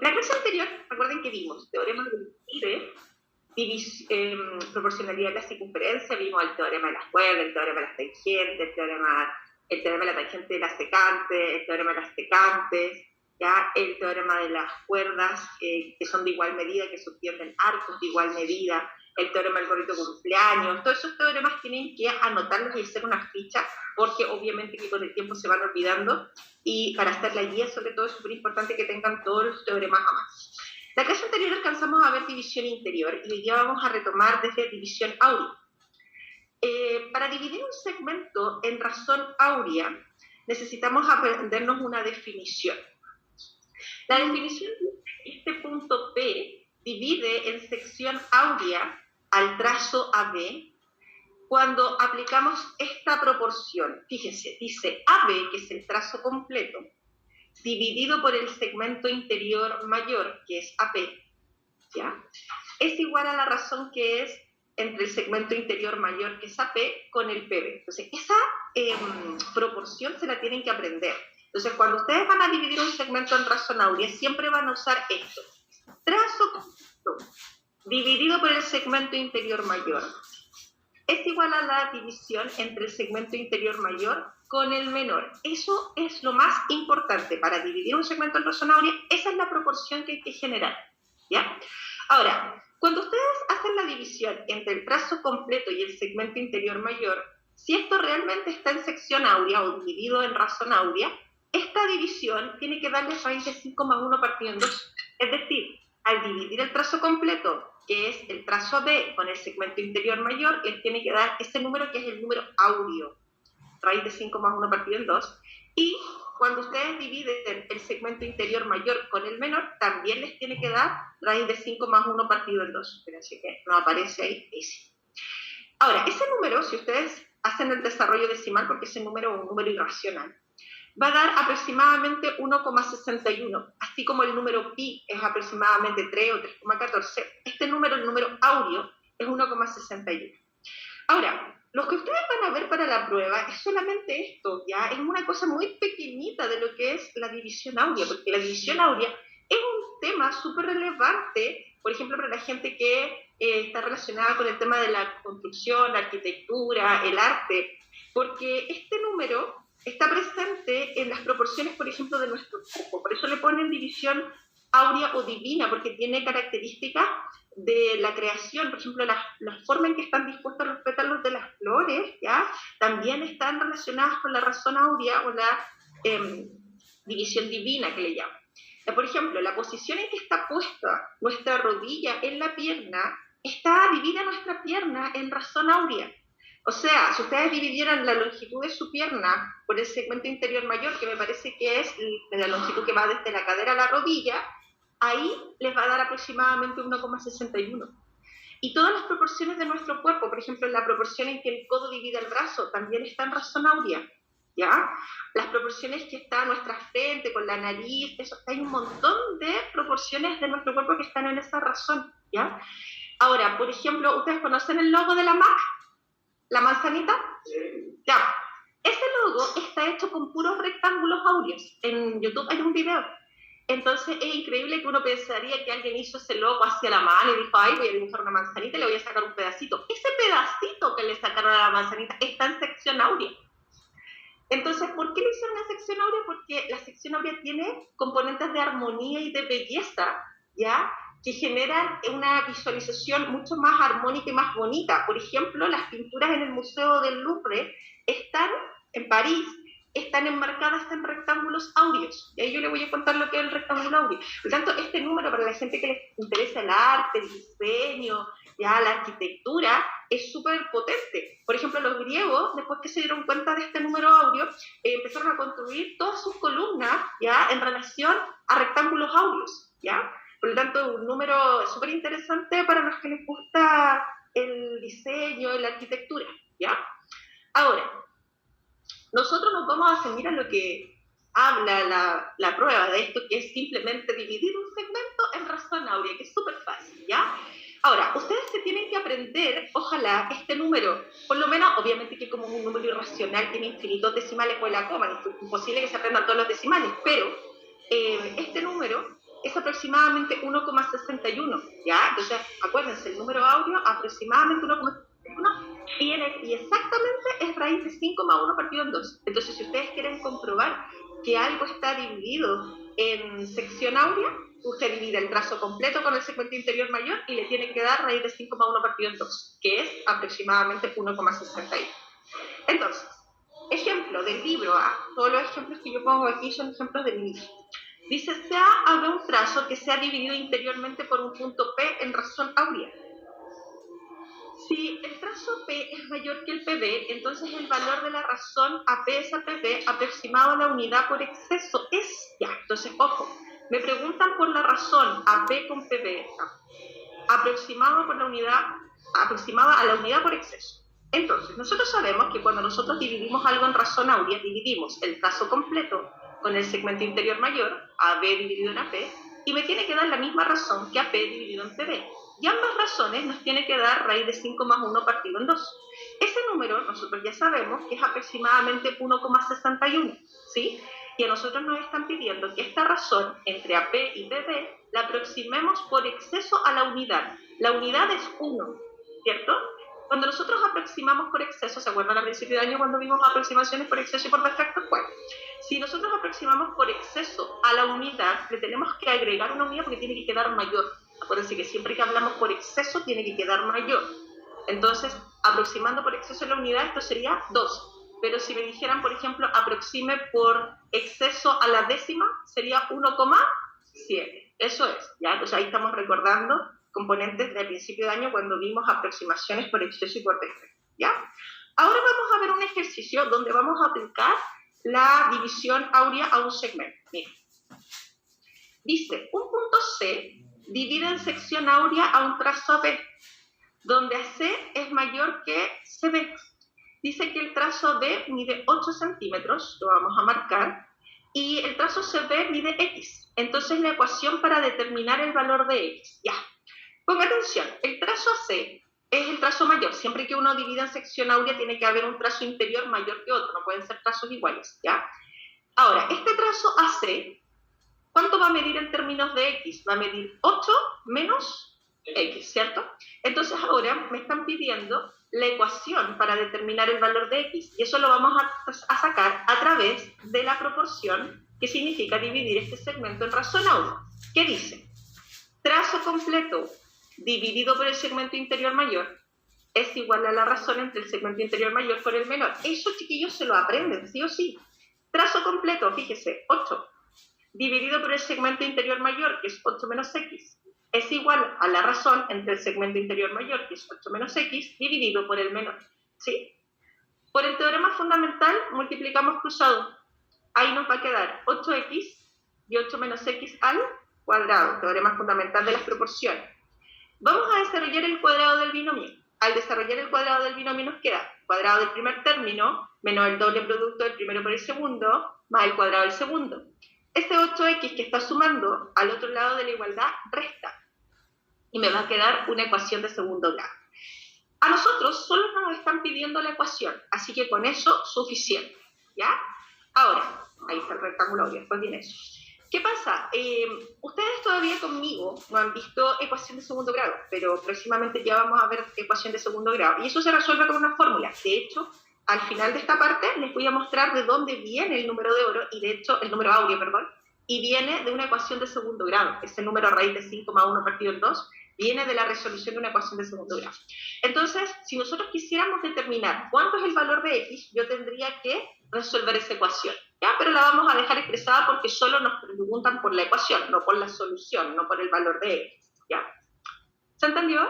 La clase anterior, recuerden que vimos teorema de proporcionalidad de la circunferencia, vimos el teorema de las cuerdas, el teorema de las tangentes, el teorema de la tangente de la secante, el teorema de las secantes, ¿ya? El teorema de las cuerdas que son de igual medida, que subtienden arcos de igual medida, el teorema del gorrito cumpleaños. Todos esos teoremas tienen que anotarlos y hacer una ficha, porque obviamente que con el tiempo se van olvidando, y para hacer la guía sobre todo es súper importante que tengan todos los teoremas a mano. La clase anterior alcanzamos a ver división interior y hoy día vamos a retomar desde división áurea. Para dividir un segmento en razón áurea necesitamos aprendernos una definición. La definición de este punto P divide en sección áurea al trazo AB cuando aplicamos esta proporción. Fíjense, dice AB, que es el trazo completo, dividido por el segmento interior mayor, que es AP, ¿ya? Es igual a la razón que es entre el segmento interior mayor, que es AP, con el PB. Entonces, esa proporción se la tienen que aprender. Entonces, cuando ustedes van a dividir un segmento en razón áurea, siempre van a usar esto. Trazo completo dividido por el segmento interior mayor es igual a la división entre el segmento interior mayor con el menor. Eso es lo más importante para dividir un segmento en razón áurea. Esa es la proporción que hay que generar, ¿ya? Ahora, cuando ustedes hacen la división entre el trazo completo y el segmento interior mayor, si esto realmente está en sección áurea o dividido en razón áurea, esta división tiene que darle raíz de 5 más 1 partido en 2. Es decir, al dividir el trazo completo, que es el trazo B con el segmento interior mayor, les tiene que dar ese número que es el número áureo, raíz de 5 más 1 partido en 2. Y cuando ustedes dividen el segmento interior mayor con el menor, también les tiene que dar raíz de 5 más 1 partido en 2. Pero así que no aparece ahí ese. Ahora, ese número, si ustedes hacen el desarrollo decimal, porque ese número es un número irracional, va a dar aproximadamente 1,61, así como el número pi es aproximadamente 3 o 3,14, este número, el número áureo, es 1,61. Ahora, lo que ustedes van a ver para la prueba es solamente esto, ¿ya? Es una cosa muy pequeñita de lo que es la división áurea, porque la división áurea es un tema súper relevante, por ejemplo, para la gente que está relacionada con el tema de la construcción, la arquitectura, el arte, porque este número está presente en las proporciones, por ejemplo, de nuestro cuerpo. Por eso le ponen división áurea o divina, porque tiene características de la creación. Por ejemplo, la forma en que están dispuestos los pétalos de las flores, ¿ya? También están relacionadas con la razón áurea o la división divina, que le llaman. Por ejemplo, la posición en que está puesta nuestra rodilla en la pierna, divide nuestra pierna en razón áurea. O sea, si ustedes dividieran la longitud de su pierna por el segmento interior mayor, que me parece que es la longitud que va desde la cadera a la rodilla, ahí les va a dar aproximadamente 1,61. Y todas las proporciones de nuestro cuerpo, por ejemplo, la proporción en que el codo divide el brazo, también está en razón áurea, ¿ya? Las proporciones que está nuestra frente con la nariz, eso, hay un montón de proporciones de nuestro cuerpo que están en esa razón, ¿ya? Ahora, por ejemplo, ¿ustedes conocen el logo de la MAC? ¿La manzanita? Sí. Ya. Ese logo está hecho con puros rectángulos áureos. En YouTube hay un video. Entonces es increíble que uno pensaría que alguien hizo ese logo hacia la mano y dijo, ay, voy a dibujar una manzanita y le voy a sacar un pedacito. Ese pedacito que le sacaron a la manzanita está en sección áurea. Entonces, ¿por qué lo hicieron en sección áurea? Porque la sección áurea tiene componentes de armonía y de belleza, ¿ya?, que generan una visualización mucho más armónica y más bonita. Por ejemplo, las pinturas en el Museo del Louvre en París, están enmarcadas en rectángulos áureos. Y ahí yo les voy a contar lo que es el rectángulo áureo. Por lo tanto, este número, para la gente que les interesa el arte, el diseño, ya la arquitectura, es súper potente. Por ejemplo, los griegos, después que se dieron cuenta de este número áureo, empezaron a construir todas sus columnas, ya, en relación a rectángulos áureos, ya. Por lo tanto, un número súper interesante para los que les gusta el diseño y la arquitectura, ¿ya? Ahora, nosotros nos vamos a ceñir a lo que habla la prueba de esto, que es simplemente dividir un segmento en razón áurea, que es súper fácil, ¿ya? Ahora, ustedes se tienen que aprender, ojalá, este número, por lo menos, obviamente que como es un número irracional, tiene infinitos decimales por la coma, es imposible que se aprendan todos los decimales, pero este número es aproximadamente 1,61, ¿ya? Entonces, acuérdense, el número áureo aproximadamente 1,61 y exactamente es raíz de 5,1 partido en 2. Entonces, si ustedes quieren comprobar que algo está dividido en sección áurea, usted divide el trazo completo con el segmento interior mayor y le tiene que dar raíz de 5,1 partido en 2, que es aproximadamente 1,61. Entonces, ejemplo del libro A, todos los ejemplos que yo pongo aquí son ejemplos del libro. Dice, sea habrá un trazo que sea dividido interiormente por un punto P en razón áurea. Si el trazo P es mayor que el PB, entonces el valor de la razón AP es a PB aproximado a la unidad por exceso es ya. Entonces, ojo, me preguntan por la razón AP con PB, aproximado por la unidad, aproximada a la unidad por exceso. Entonces, nosotros sabemos que cuando nosotros dividimos algo en razón áurea, dividimos el trazo completo con el segmento interior mayor, AB dividido en AP, y me tiene que dar la misma razón que AP dividido en PB. Y ambas razones nos tiene que dar raíz de 5 más 1 partido en 2. Ese número nosotros ya sabemos que es aproximadamente 1,61, ¿sí? Y a nosotros nos están pidiendo que esta razón entre AP y PB la aproximemos por exceso a la unidad. La unidad es 1, ¿cierto? Cuando nosotros aproximamos por exceso, ¿se acuerdan al principio de año cuando vimos aproximaciones por exceso y por defecto? Bueno, si nosotros aproximamos por exceso a la unidad, le tenemos que agregar una unidad porque tiene que quedar mayor. Acuérdense que siempre que hablamos por exceso tiene que quedar mayor. Entonces, aproximando por exceso a la unidad, esto sería 2. Pero si me dijeran, por ejemplo, aproxime por exceso a la décima, sería 1,7. Eso es, ¿ya? Entonces ahí estamos recordando componentes del principio de año cuando vimos aproximaciones por exceso y por defecto, ¿ya? Ahora vamos a ver un ejercicio donde vamos a aplicar la división áurea a un segmento. Miren. Dice, un punto C divide en sección áurea a un trazo AB, donde AC es mayor que CB. Dice que el trazo D mide 8 centímetros, lo vamos a marcar, y el trazo CB mide X. Entonces la ecuación para determinar el valor de X, ya. Ponga atención, el trazo AC es el trazo mayor. Siempre que uno divida en sección áurea tiene que haber un trazo interior mayor que otro, no pueden ser trazos iguales, ¿ya? Ahora, este trazo AC, ¿cuánto va a medir en términos de X? Va a medir 8 menos X, ¿cierto? Entonces ahora me están pidiendo la ecuación para determinar el valor de X, y eso lo vamos a sacar a través de la proporción, que significa dividir este segmento en razón áurea. ¿Qué dice? Trazo completo dividido por el segmento interior mayor es igual a la razón entre el segmento interior mayor por el menor. Eso, chiquillos, se lo aprenden, sí o sí. Trazo completo, fíjese, 8, dividido por el segmento interior mayor, que es 8 menos X, es igual a la razón entre el segmento interior mayor, que es 8 menos X, dividido por el menor, ¿sí? Por el teorema fundamental, multiplicamos cruzado. Ahí nos va a quedar 8X y 8 menos X al cuadrado, teorema fundamental de las proporciones. Vamos a desarrollar el cuadrado del binomio. Al desarrollar el cuadrado del binomio nos queda cuadrado del primer término menos el doble producto del primero por el segundo más el cuadrado del segundo. Este 8x que está sumando al otro lado de la igualdad resta y me va a quedar una ecuación de segundo grado. A nosotros solo nos están pidiendo la ecuación, así que con eso suficiente, ¿ya? Ahora, ahí está el rectángulo, después viene eso. ¿Qué pasa? Ustedes todavía conmigo no han visto ecuación de segundo grado, pero próximamente ya vamos a ver ecuación de segundo grado. Y eso se resuelve con una fórmula. De hecho, al final de esta parte les voy a mostrar de dónde viene el número de oro, y de hecho, el número áureo, perdón, y viene de una ecuación de segundo grado. Ese número raíz de 5 más 1 partido en 2 viene de la resolución de una ecuación de segundo grado. Entonces, si nosotros quisiéramos determinar cuánto es el valor de X, yo tendría que resolver esa ecuación, ¿ya? Pero la vamos a dejar expresada porque solo nos preguntan por la ecuación, no por la solución, no por el valor de X, ¿ya? ¿Se entendió?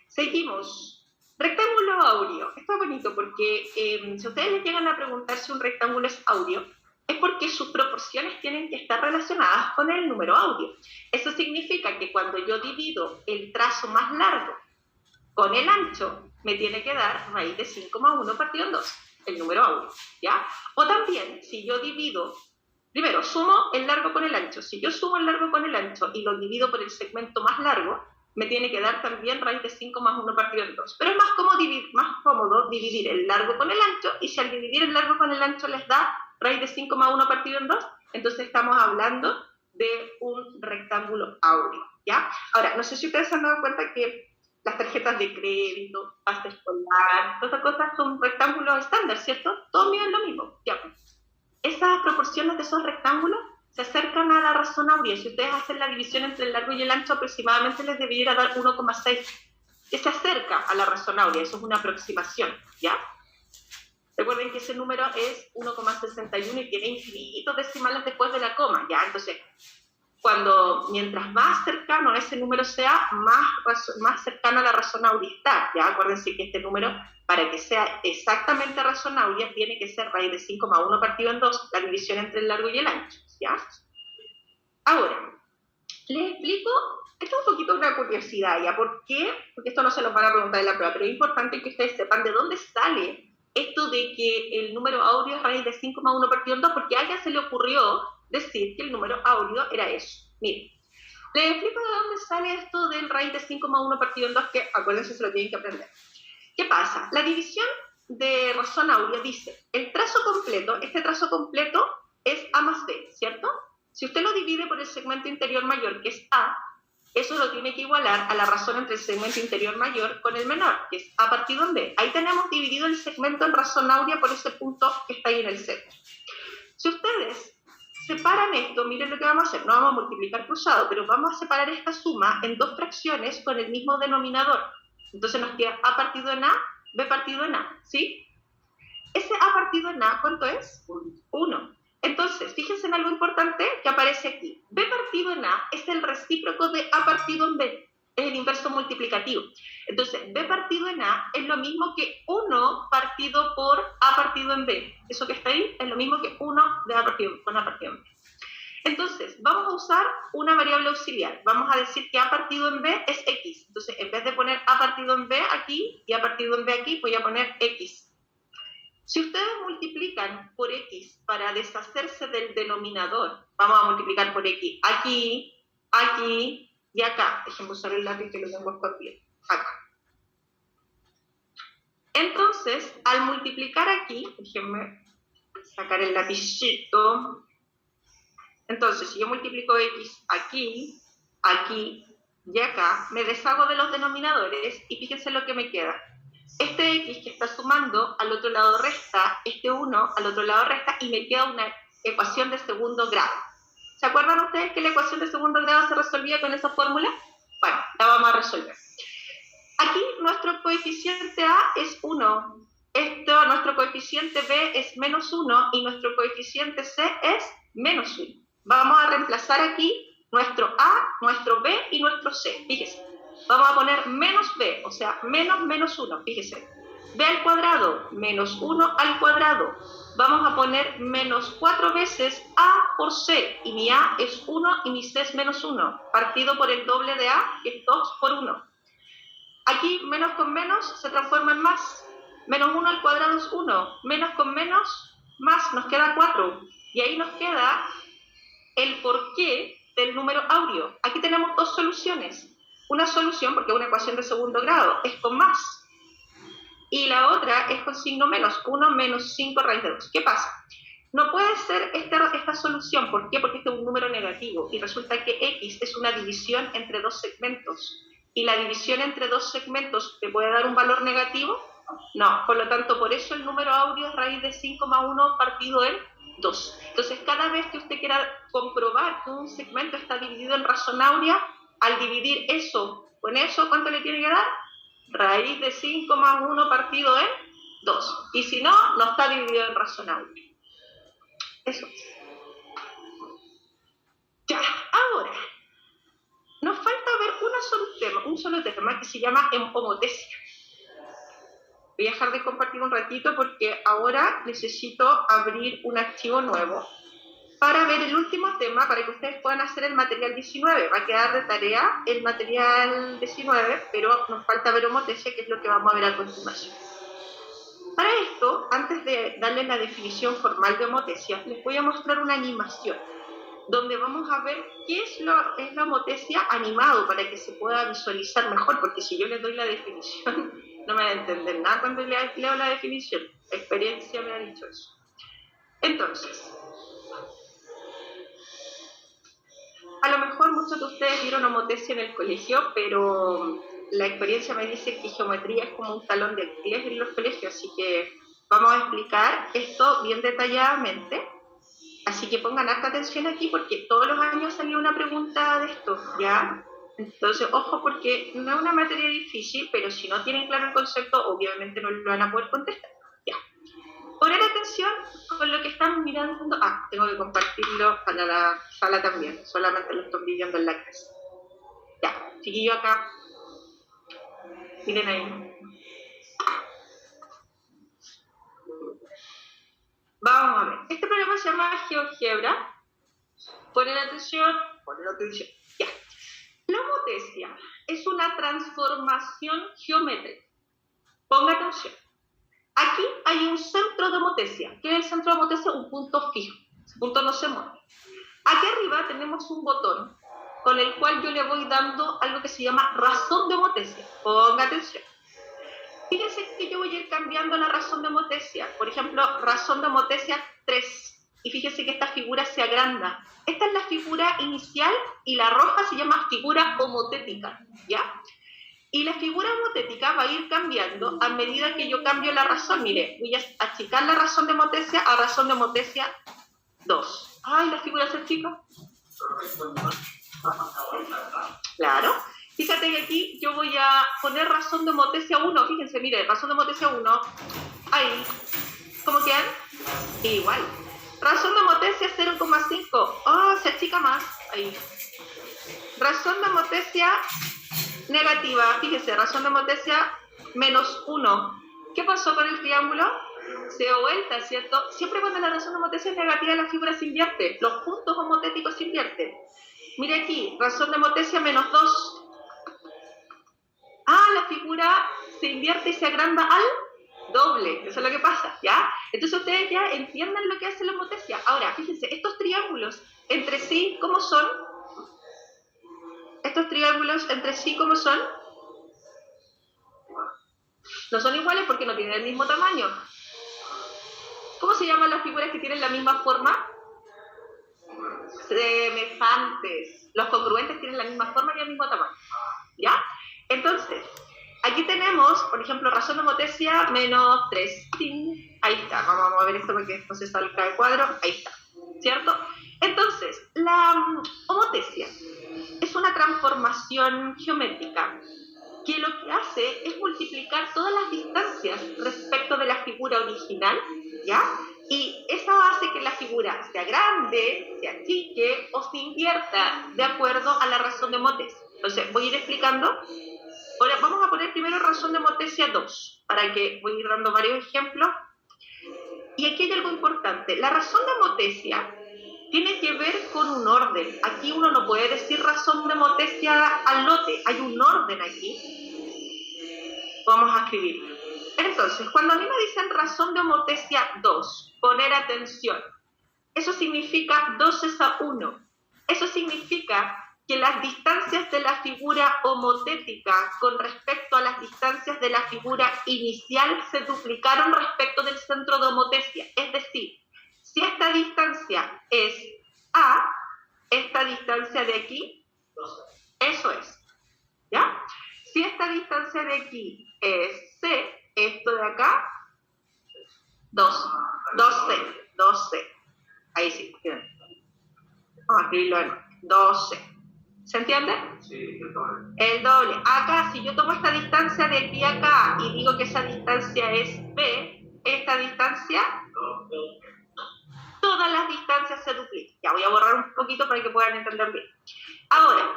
Seguimos. Rectángulo áureo. Esto es bonito porque si ustedes les llegan a preguntar si un rectángulo es áureo, es porque sus proporciones tienen que estar relacionadas con el número áureo. Eso significa que cuando yo divido el trazo más largo con el ancho, me tiene que dar raíz de 5 más 1 partido en 2, el número áureo, ¿ya? O también, si yo divido, primero, sumo el largo con el ancho. Si yo sumo el largo con el ancho y lo divido por el segmento más largo, me tiene que dar también raíz de 5 más 1 partido en 2. Pero es más cómodo dividir el largo con el ancho, y si al dividir el largo con el ancho les da raíz de 5 más 1 partido en 2, entonces estamos hablando de un rectángulo áureo, ¿ya? Ahora, no sé si ustedes se han dado cuenta que las tarjetas de crédito, pasta escolar, todas esas cosas son rectángulos estándar, ¿cierto? Todos miden lo mismo, ya. Esas proporciones de esos rectángulos se acercan a la razón áurea. Si ustedes hacen la división entre el largo y el ancho, aproximadamente les debería dar 1,6, que se acerca a la razón áurea. Eso es una aproximación, ¿ya? Recuerden que ese número es 1,61 y tiene infinitos decimales después de la coma, ¿ya? Entonces, mientras más cercano a ese número sea, más cercano a la razón áurea está, ¿ya? Acuérdense que este número, para que sea exactamente razón áurea, tiene que ser raíz de 5,1 partido en 2, la división entre el largo y el ancho, ¿ya? Ahora, les explico, esto es un poquito una curiosidad, ¿ya? ¿Por qué? Porque esto no se los van a preguntar en la prueba, pero es importante que ustedes sepan de dónde sale esto de que el número áureo es raíz de 5,1 partido en 2, porque a alguien se le ocurrió decir que el número áureo era eso. Miren, les explico de dónde sale esto del raíz de 5,1 partido en 2, que acuérdense, se lo tienen que aprender. ¿Qué pasa? La división de razón áurea dice, el trazo completo, este trazo completo es A más B, ¿cierto? Si usted lo divide por el segmento interior mayor, que es A, eso lo tiene que igualar a la razón entre el segmento interior mayor con el menor, que es A partido en B. Ahí tenemos dividido el segmento en razón áurea por ese punto que está ahí en el centro. Si ustedes separan esto, miren lo que vamos a hacer, no vamos a multiplicar cruzado, pero vamos a separar esta suma en dos fracciones con el mismo denominador. Entonces nos queda A partido en A, B partido en A, ¿sí? Ese A partido en A, ¿cuánto es? 1. Entonces, fíjense en algo importante que aparece aquí. B partido en A es el recíproco de A partido en B, es el inverso multiplicativo. Entonces, B partido en A es lo mismo que 1 partido por A partido en B. Eso que está ahí es lo mismo que 1 de A partido, con A partido en B. Entonces, vamos a usar una variable auxiliar. Vamos a decir que A partido en B es X. Entonces, en vez de poner A partido en B aquí y A partido en B aquí, voy a poner X. Si ustedes multiplican por X para deshacerse del denominador, vamos a multiplicar por X aquí, aquí y acá. Déjenme usar el lápiz que lo tengo escondido. Acá. Entonces, al multiplicar aquí, déjenme sacar el lapicito. Entonces, si yo multiplico X aquí, aquí y acá, me deshago de los denominadores y fíjense lo que me queda. Este X que está sumando, al otro lado resta, este 1 al otro lado resta, y me queda una ecuación de segundo grado. ¿Se acuerdan ustedes que la ecuación de segundo grado se resolvía con esa fórmula? Bueno, la vamos a resolver. Aquí nuestro coeficiente A es 1, nuestro coeficiente B es menos 1 y nuestro coeficiente C es menos 1. Vamos a reemplazar aquí nuestro A, nuestro B y nuestro C, fíjense. Vamos a poner menos B, o sea, menos 1, fíjese. B al cuadrado, menos 1 al cuadrado. Vamos a poner menos 4 veces A por C, y mi A es 1 y mi C es menos 1, partido por el doble de A, que es 2 por 1. Aquí, menos con menos se transforma en más. Menos 1 al cuadrado es 1, menos con menos, más, nos queda 4. Y ahí nos queda el porqué del número áureo. Aquí tenemos dos soluciones. Una solución, porque es una ecuación de segundo grado, es con más. Y la otra es con signo menos, 1 menos 5 raíz de 2. ¿Qué pasa? No puede ser esta solución. ¿Por qué? Porque este es un número negativo. Y resulta que X es una división entre dos segmentos. ¿Y la división entre dos segmentos te puede dar un valor negativo? No. Por lo tanto, por eso el número áureo es raíz de 5,1 partido en 2. Entonces, cada vez que usted quiera comprobar que un segmento está dividido en razón áurea, al dividir eso con eso, ¿cuánto le tiene que dar? Raíz de 5,1 partido en 2. Y si no, no está dividido en razón áurea. Eso es. Ya, ahora, nos falta ver un solo tema que se llama homotesia. Voy a dejar de compartir un ratito porque ahora necesito abrir un archivo nuevo para ver el último tema, para que ustedes puedan hacer el material 19. Va a quedar de tarea el material 19, pero nos falta ver homotesia, que es lo que vamos a ver a continuación. Para esto, antes de darles la definición formal de homotesia, les voy a mostrar una animación, donde vamos a ver qué es la homotesia animado, para que se pueda visualizar mejor, porque si yo les doy la definición, no me van a entender nada cuando leo la definición. La experiencia me ha dicho eso. Entonces, muchos de ustedes vieron homotesia en el colegio, pero la experiencia me dice que geometría es como un talón de Aquiles en los colegios, así que vamos a explicar esto bien detalladamente. Así que pongan harta atención aquí porque todos los años salió una pregunta de esto, ¿ya? Entonces, ojo, porque no es una materia difícil, pero si no tienen claro el concepto, obviamente no lo van a poder contestar. Ya. Poner atención con lo que están mirando. Ah, tengo que compartirlo para la sala también, solamente lo estoy viendo en la clase. Ya, chiquillo acá. Miren ahí. Vamos a ver. Este programa se llama GeoGebra. Poner atención. Ya. La homotesia es una transformación geométrica. Ponga atención. Aquí hay un centro de homotesia. ¿Qué es el centro de homotesia? Un punto fijo. Ese punto no se mueve. Aquí arriba tenemos un botón con el cual yo le voy dando algo que se llama razón de homotesia. Ponga atención. Fíjense que yo voy a ir cambiando la razón de homotesia. Por ejemplo, razón de homotesia 3. Y fíjense que esta figura se agranda. Esta es la figura inicial y la roja se llama figura homotética, ¿ya? Y la figura homotética va a ir cambiando a medida que yo cambio la razón. Mire, voy a achicar la razón de homotesia a razón de homotesia 2. Ay, la figura se achica. Claro. Fíjate que aquí yo voy a poner razón de homotesia 1. Fíjense, mire, razón de homotesia 1. Ahí. ¿Cómo quedan? Igual. Razón de homotesia 0,5. Ah, se achica más. Ahí. Razón de homotesia negativa. Fíjense, razón de homotesia menos 1. ¿Qué pasó con el triángulo? Se dio vuelta, ¿cierto? Siempre cuando la razón de homotesia es negativa, la figura se invierte. Los puntos homotéticos se invierten. Mire aquí, razón de homotesia menos 2. Ah, la figura se invierte y se agranda al doble. Eso es lo que pasa, ¿ya? Entonces ustedes ya entiendan lo que hace la homotesia. Ahora, fíjense, estos triángulos entre sí, ¿cómo son? Estos triángulos entre sí, ¿cómo son? No son iguales porque no tienen el mismo tamaño. ¿Cómo se llaman las figuras que tienen la misma forma? Semejantes. Los congruentes tienen la misma forma y el mismo tamaño, ¿ya? Entonces, aquí tenemos, por ejemplo, razón de homotesia menos 3. ¡Ting! Ahí está. Vamos a mover esto porque no se salga el cuadro. Ahí está. ¿Cierto? Entonces, la homotesia es una transformación geométrica que lo que hace es multiplicar todas las distancias respecto de la figura original, ¿ya? Y eso hace que la figura se agrande, se achique o se invierta de acuerdo a la razón de homotesia. Entonces, voy a ir explicando. Ahora, vamos a poner primero razón de homotesia 2, para que voy a ir dando varios ejemplos. Y aquí hay algo importante. La razón de homotesia tiene que ver con un orden. Aquí uno no puede decir razón de homotesia al lote. Hay un orden aquí. Vamos a escribirlo. Entonces, cuando a mí me dicen razón de homotesia 2, poner atención. Eso significa 2 es a 1. Eso significa que las distancias de la figura homotética con respecto a las distancias de la figura inicial se duplicaron respecto del centro de homotesia. Es decir, si esta distancia es A, esta distancia de aquí, eso es, ¿ya? Si esta distancia de aquí es C, esto de acá, 2C. Ahí sí, vamos a escribirlo de nuevo, 2C. ¿Se entiende? Sí, el doble. El doble. Acá, si yo tomo esta distancia de aquí a acá y digo que esa distancia es B, esta distancia, todas las distancias se duplican. Ya voy a borrar un poquito para que puedan entender bien. Ahora.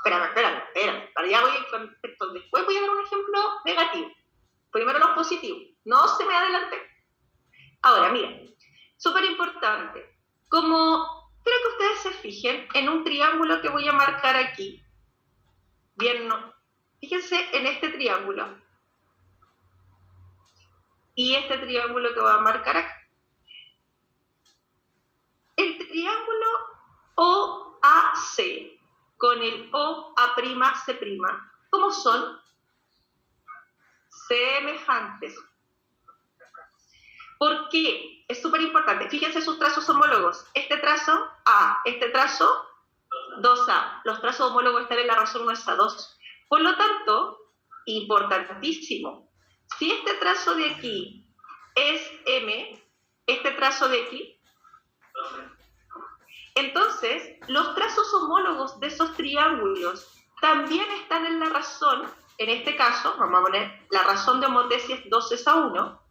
Espérame. Para allá voy a, después voy a dar un ejemplo negativo. Primero los positivos. No se me adelante. Ahora, mira. Súper importante. Como quiero que ustedes se fijen en un triángulo que voy a marcar aquí. Bien, no. Fíjense en este triángulo. Y este triángulo que voy a marcar acá. El triángulo OAC con el OA'C', ¿cómo son? Semejantes. ¿Por qué? Es súper importante. Fíjense sus trazos homólogos. Este trazo A, este trazo 2A. Los trazos homólogos están en la razón 1 es A2. Por lo tanto, importantísimo, si este trazo de aquí es M, este trazo de aquí, entonces los trazos homólogos de esos triángulos también están en la razón. En este caso, vamos a poner la razón de homotesia es 2 es a 1.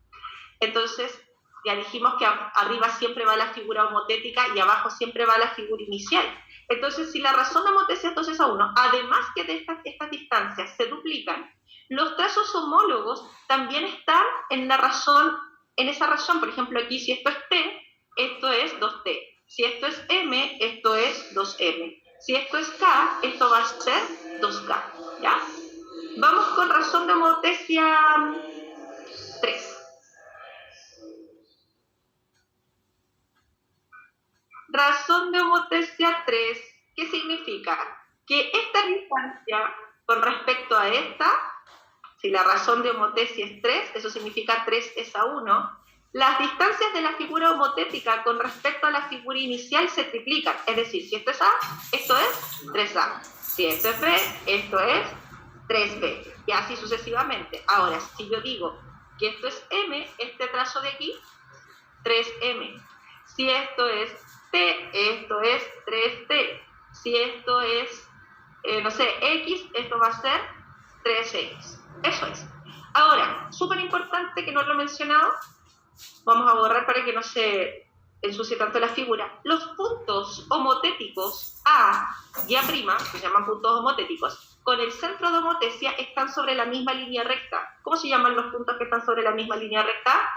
Entonces, ya dijimos que arriba siempre va la figura homotética y abajo siempre va la figura inicial. Entonces, si la razón de homotesia es 2 es a 1, además que de estas distancias se duplican, los trazos homólogos también están en la razón, en esa razón. Por ejemplo, aquí si esto es T, esto es 2T. Si esto es M, esto es 2M. Si esto es K, esto va a ser 2K. ¿Ya? Vamos con razón de homotesia 3. Razón de homotesia 3, ¿qué significa? Que esta distancia con respecto a esta, si la razón de homotesia es 3, eso significa 3 es a 1, las distancias de la figura homotética con respecto a la figura inicial se triplican. Es decir, si esto es A, esto es 3A. Si esto es B, esto es 3B. Y así sucesivamente. Ahora, si yo digo que esto es M, este trazo de aquí, 3M. Si esto es T, esto es 3T. Si esto es, no sé, X, esto va a ser 3X. Eso es. Ahora, súper importante que no lo he mencionado, vamos a borrar para que no se ensucie tanto la figura. Los puntos homotéticos A y A', que se llaman puntos homotéticos, con el centro de homotesia están sobre la misma línea recta. ¿Cómo se llaman los puntos que están sobre la misma línea recta?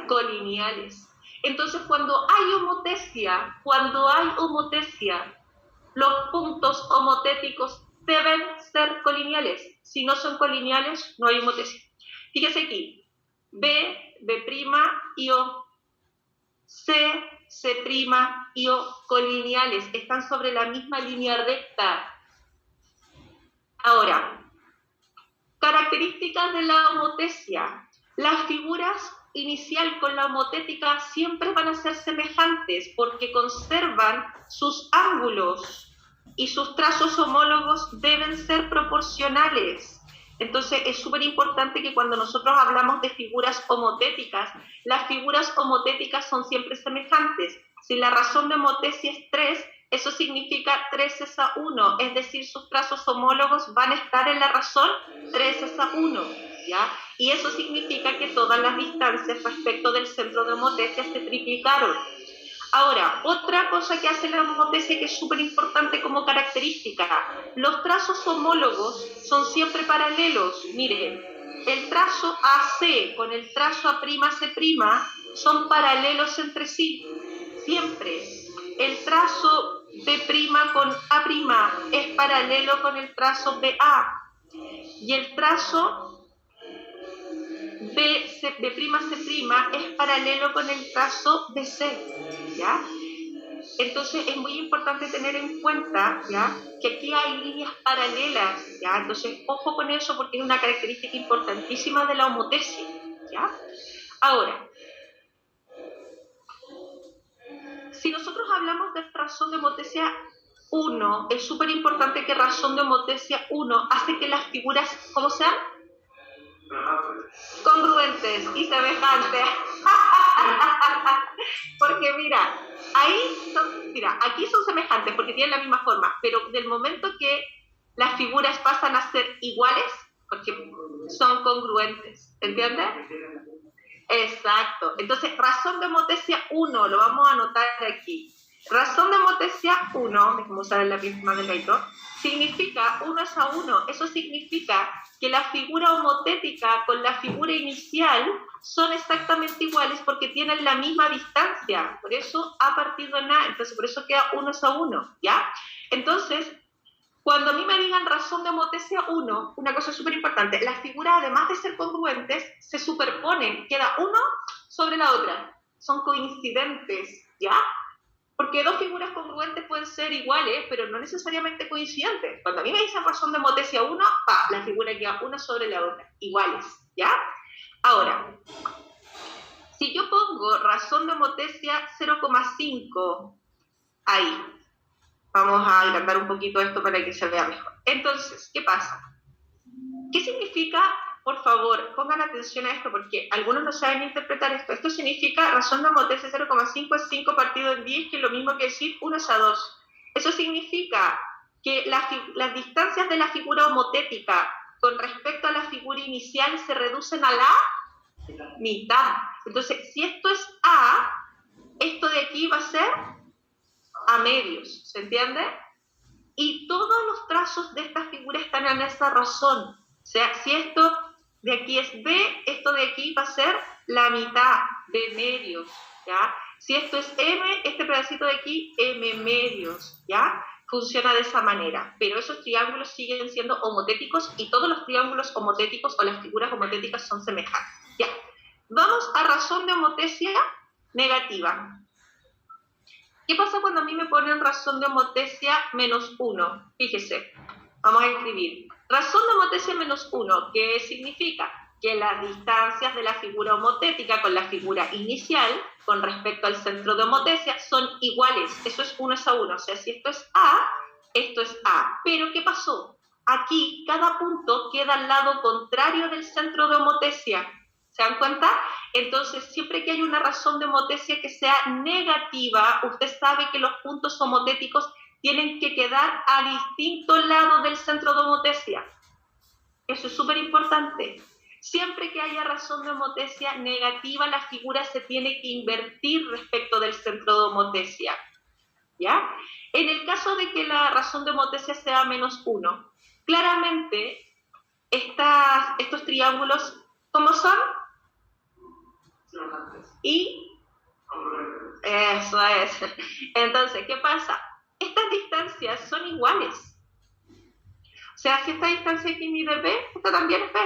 Colineales. Entonces, cuando hay homotesia, los puntos homotéticos deben ser colineales. Si no son colineales, no hay homotesia. Fíjese aquí. B, B' y O. C, C' y O colineales. Están sobre la misma línea recta. Ahora, características de la homotesia. Las figuras inicial con la homotética siempre van a ser semejantes porque conservan sus ángulos y sus trazos homólogos deben ser proporcionales. Entonces es súper importante que cuando nosotros hablamos de figuras homotéticas, las figuras homotéticas son siempre semejantes. Si la razón de homotesia es 3, eso significa 3 es a 1, es decir, sus trazos homólogos van a estar en la razón 3 es a 1, ¿ya? Y eso significa que todas las distancias respecto del centro de homotesia se triplicaron. Ahora, otra cosa que hace la homotesia que es súper importante como característica, los trazos homólogos son siempre paralelos. Miren, el trazo AC con el trazo A'C' son paralelos entre sí, siempre. El trazo B' con A' es paralelo con el trazo BA y el trazo B'C' es paralelo con el trazo BC, ¿ya? Entonces es muy importante tener en cuenta, ¿ya?, que aquí hay líneas paralelas, ¿ya? Entonces ojo con eso porque es una característica importantísima de la homotesia, ¿ya? Ahora, si nosotros hablamos de razón de homotesia 1, es súper importante que razón de homotesia 1 hace que las figuras, ¿cómo sean? Congruentes y semejantes. Porque mira, aquí son semejantes porque tienen la misma forma, pero del momento que las figuras pasan a ser iguales, porque son congruentes, ¿entiendes? Exacto. Entonces, razón de homotesia 1, lo vamos a anotar aquí. Razón de homotesia 1, déjame usar el lápiz más delgadito, significa 1 es a 1. Eso significa que la figura homotética con la figura inicial son exactamente iguales porque tienen la misma distancia. Por eso A partido en A, entonces por eso queda 1 es a 1, ¿ya? Entonces, cuando a mí me digan razón de homotesia 1, una cosa súper importante, las figuras, además de ser congruentes, se superponen, queda uno sobre la otra, son coincidentes, ¿ya? Porque dos figuras congruentes pueden ser iguales, pero no necesariamente coincidentes. Cuando a mí me dicen razón de homotesia 1, la figura queda una sobre la otra, iguales, ¿ya? Ahora, Si yo pongo razón de homotesia 0,5 ahí, vamos a agrandar un poquito esto para que se vea mejor. Entonces, ¿qué pasa? ¿Qué significa? Por favor, pongan atención a esto porque algunos no saben interpretar esto. Esto significa razón de homotesia 0,5 es 5 partido en 10, que es lo mismo que decir 1 es a 2. Eso significa que las distancias de la figura homotética con respecto a la figura inicial se reducen a la mitad. Entonces, si esto es A, esto de aquí va a ser a medios, ¿se entiende? Y todos los trazos de esta figura están en esa razón. O sea, si esto de aquí es B, esto de aquí va a ser la mitad de medios, ¿ya? Si esto es M, este pedacito de aquí, M medios, ¿ya? Funciona de esa manera, pero esos triángulos siguen siendo homotéticos y todos los triángulos homotéticos o las figuras homotéticas son semejantes, ¿ya? Vamos a razón de homotesia negativa. ¿Qué pasa cuando a mí me ponen razón de homotesia menos 1? Fíjese, vamos a escribir. Razón de homotesia menos 1, ¿qué significa? Que las distancias de la figura homotética con la figura inicial, con respecto al centro de homotesia, son iguales. Eso es 1 es a 1. O sea, si esto es A, esto es A. Pero, ¿qué pasó? Aquí, cada punto queda al lado contrario del centro de homotesia. ¿Se dan cuenta? Entonces, siempre que hay una razón de homotesia que sea negativa, usted sabe que los puntos homotéticos tienen que quedar a distintos lados del centro de homotesia. Eso es súper importante. Siempre que haya razón de homotesia negativa, la figura se tiene que invertir respecto del centro de homotesia, ¿ya? En el caso de que la razón de homotesia sea menos 1, claramente estos triángulos, ¿cómo son? Y eso es. Entonces, ¿qué pasa? Estas distancias son iguales. O sea, si esta distancia aquí mide B, esta también es B.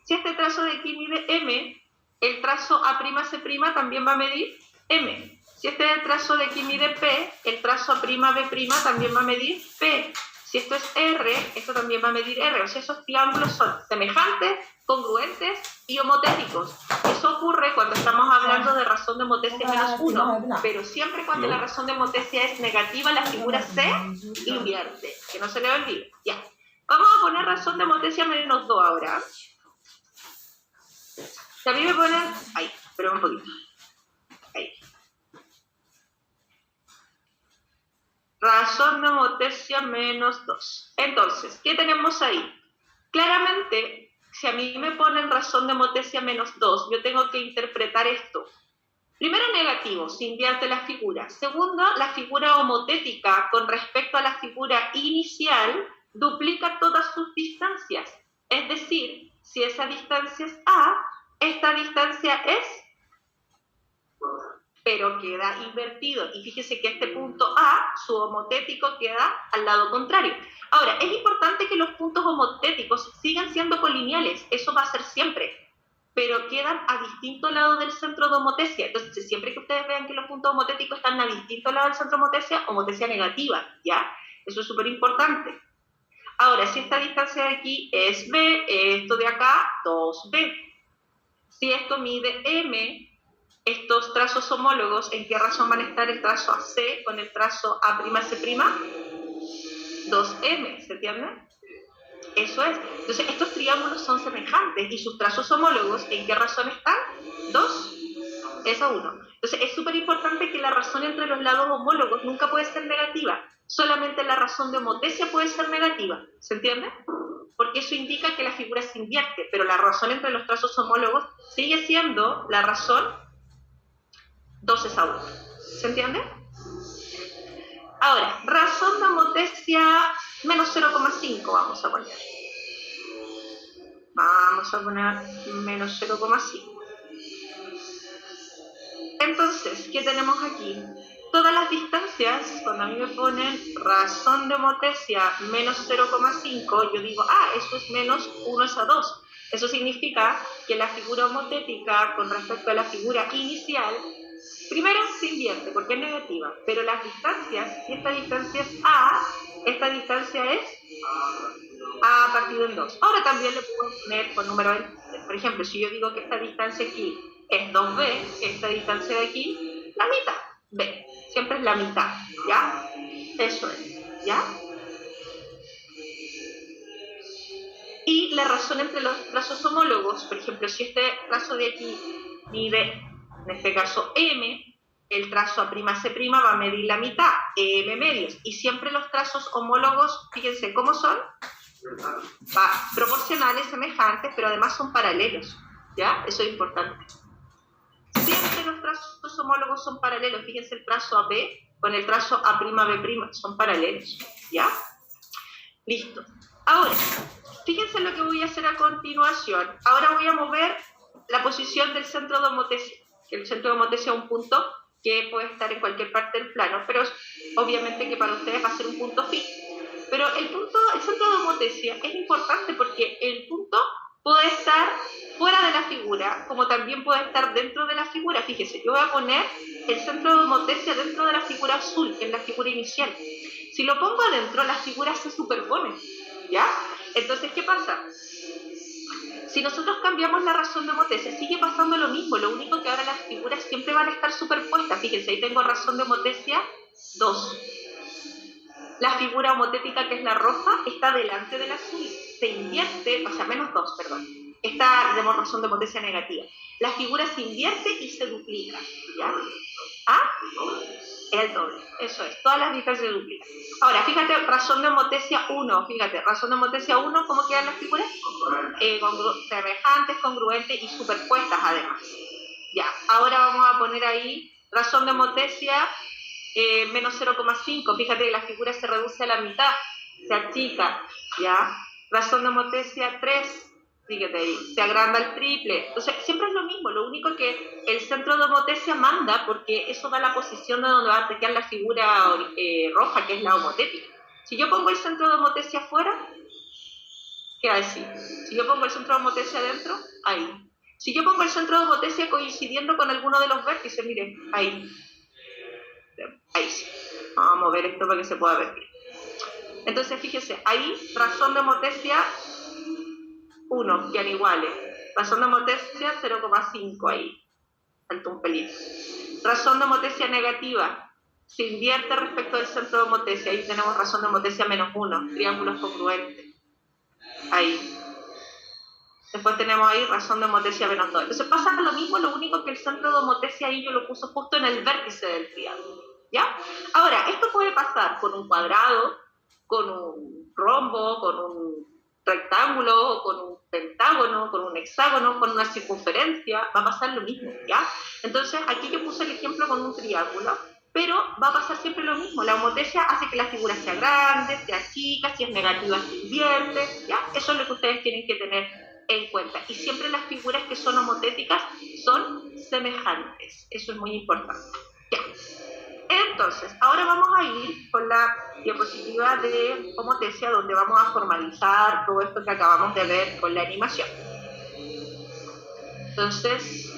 Si este trazo de aquí mide M, el trazo A'C' también va a medir M. Si este trazo de aquí mide P, el trazo A'B' también va a medir P. Si esto es R, esto también va a medir R. O sea, esos triángulos son semejantes, congruentes y homotéticos. Eso ocurre cuando estamos hablando de razón de homotesia menos 1, pero siempre cuando la razón de homotesia es negativa, la figura se invierte. Que no se le olvide. Ya. Vamos a poner razón de homotesia menos 2 ahora. Si a mí me ponen... Ahí, pero un poquito. Ahí. Razón de homotesia menos 2. Entonces, ¿qué tenemos ahí? Claramente, si a mí me ponen razón de homotesia menos 2, yo tengo que interpretar esto. Primero, negativo, se invierte la figura. Segundo, la figura homotética con respecto a la figura inicial duplica todas sus distancias. Es decir, si esa distancia es A, esta distancia es, pero queda invertido. Y fíjese que este punto A, su homotético, queda al lado contrario. Ahora, es importante que los puntos homotéticos sigan siendo colineales. Eso va a ser siempre. Pero quedan a distinto lado del centro de homotesia. Entonces, siempre que ustedes vean que los puntos homotéticos están a distinto lado del centro de homotesia negativa, ¿ya? Eso es súper importante. Ahora, si esta distancia de aquí es B, esto de acá, 2B. Si esto mide M, estos trazos homólogos, ¿en qué razón van a estar el trazo AC con el trazo A'C'? 2M, ¿se entiende? Eso es. Entonces, estos triángulos son semejantes y sus trazos homólogos, ¿en qué razón están? 2 es a 1. Entonces, es súper importante que la razón entre los lados homólogos nunca puede ser negativa. Solamente la razón de homotesia puede ser negativa. ¿Se entiende? Porque eso indica que la figura se invierte, pero la razón entre los trazos homólogos sigue siendo la razón 2 es a 1. ¿Se entiende? Ahora, razón de homotesia menos 0,5 vamos a poner. Vamos a poner menos 0,5. Entonces, ¿qué tenemos aquí? Todas las distancias, cuando a mí me ponen razón de homotesia menos 0,5, yo digo, eso es menos 1 es a 2. Eso significa que la figura homotética con respecto a la figura inicial, primero se invierte porque es negativa, pero las distancias, si esta distancia es A, esta distancia es A partido en 2. Ahora también le puedo poner por número, por ejemplo, si yo digo que esta distancia aquí es 2b, esta distancia de aquí, la mitad, b, siempre es la mitad, ¿ya? Eso es, ¿ya? Y la razón entre los trazos homólogos, por ejemplo, si este trazo de aquí mide, en este caso m, el trazo A'C' va a medir la mitad, m medios, y siempre los trazos homólogos, fíjense cómo son, proporcionales, semejantes, pero además son paralelos, ¿ya? Eso es importante. Siempre los trazos homólogos son paralelos, fíjense el trazo AB con el trazo A'B', son paralelos, ¿ya? Listo. Ahora, fíjense lo que voy a hacer a continuación. Ahora voy a mover la posición del centro de homotesia. El centro de homotesia es un punto que puede estar en cualquier parte del plano, pero obviamente que para ustedes va a ser un punto fijo. Pero el centro de homotesia es importante porque el punto puede estar fuera de la figura, como también puede estar dentro de la figura. Fíjese, yo voy a poner el centro de homotesia dentro de la figura azul, en la figura inicial. Si lo pongo adentro, las figuras se superponen, ¿ya? Entonces, ¿qué pasa? Si nosotros cambiamos la razón de homotesia, sigue pasando lo mismo, lo único que ahora las figuras siempre van a estar superpuestas. Fíjense, ahí tengo razón de homotesia 2. La figura homotética, que es la roja, está delante del azul, se invierte, o sea, menos 2, perdón. Esta tenemos razón de homotesia negativa. La figura se invierte y se duplica, ¿ya? ¿Ah? Es el doble, eso es, todas las vistas se duplican. Ahora, fíjate, razón de homotesia 1, fíjate, razón de homotesia 1, ¿cómo quedan las figuras? Semejantes, congruentes y superpuestas además. Ya, ahora vamos a poner ahí razón de homotesia menos 0,5, fíjate que la figura se reduce a la mitad, se achica, ¿ya? Razón de homotesia 3, fíjate ahí, se agranda el triple. Entonces, siempre es lo mismo, lo único que el centro de homotesia manda, porque eso da la posición de donde va a quedar la figura roja, que es la homotética. Si yo pongo el centro de homotesia afuera, queda así. Si yo pongo el centro de homotesia adentro, ahí. Si yo pongo el centro de homotesia coincidiendo con alguno de los vértices, miren, ahí. Ahí sí. Vamos a mover esto para que se pueda ver bien. Entonces, fíjese, ahí, razón de homotesia 1, quedan iguales. Razón de homotesia 0,5 ahí. Falta un pelito. Razón de homotesia negativa. Se invierte respecto del centro de homotesia. Ahí tenemos razón de homotesia menos 1. Triángulos congruentes. Ahí. Después tenemos ahí razón de homotesia menos 2. Entonces pasa lo mismo, lo único que el centro de homotesia ahí yo lo puse justo en el vértice del triángulo, ¿ya? Ahora, esto puede pasar con un cuadrado, con un rombo, con un rectángulo, con un pentágono, con un hexágono, con una circunferencia, va a pasar lo mismo, ¿ya? Entonces, aquí yo puse el ejemplo con un triángulo, pero va a pasar siempre lo mismo. La homotesia hace que la figura sea grande, sea chica, si es negativa se invierte, ¿ya? Eso es lo que ustedes tienen que tener en cuenta. Y siempre las figuras que son homotéticas son semejantes. Eso es muy importante. Ya. Entonces, ahora vamos a ir con la diapositiva de homotesia, donde vamos a formalizar todo esto que acabamos de ver con la animación. Entonces,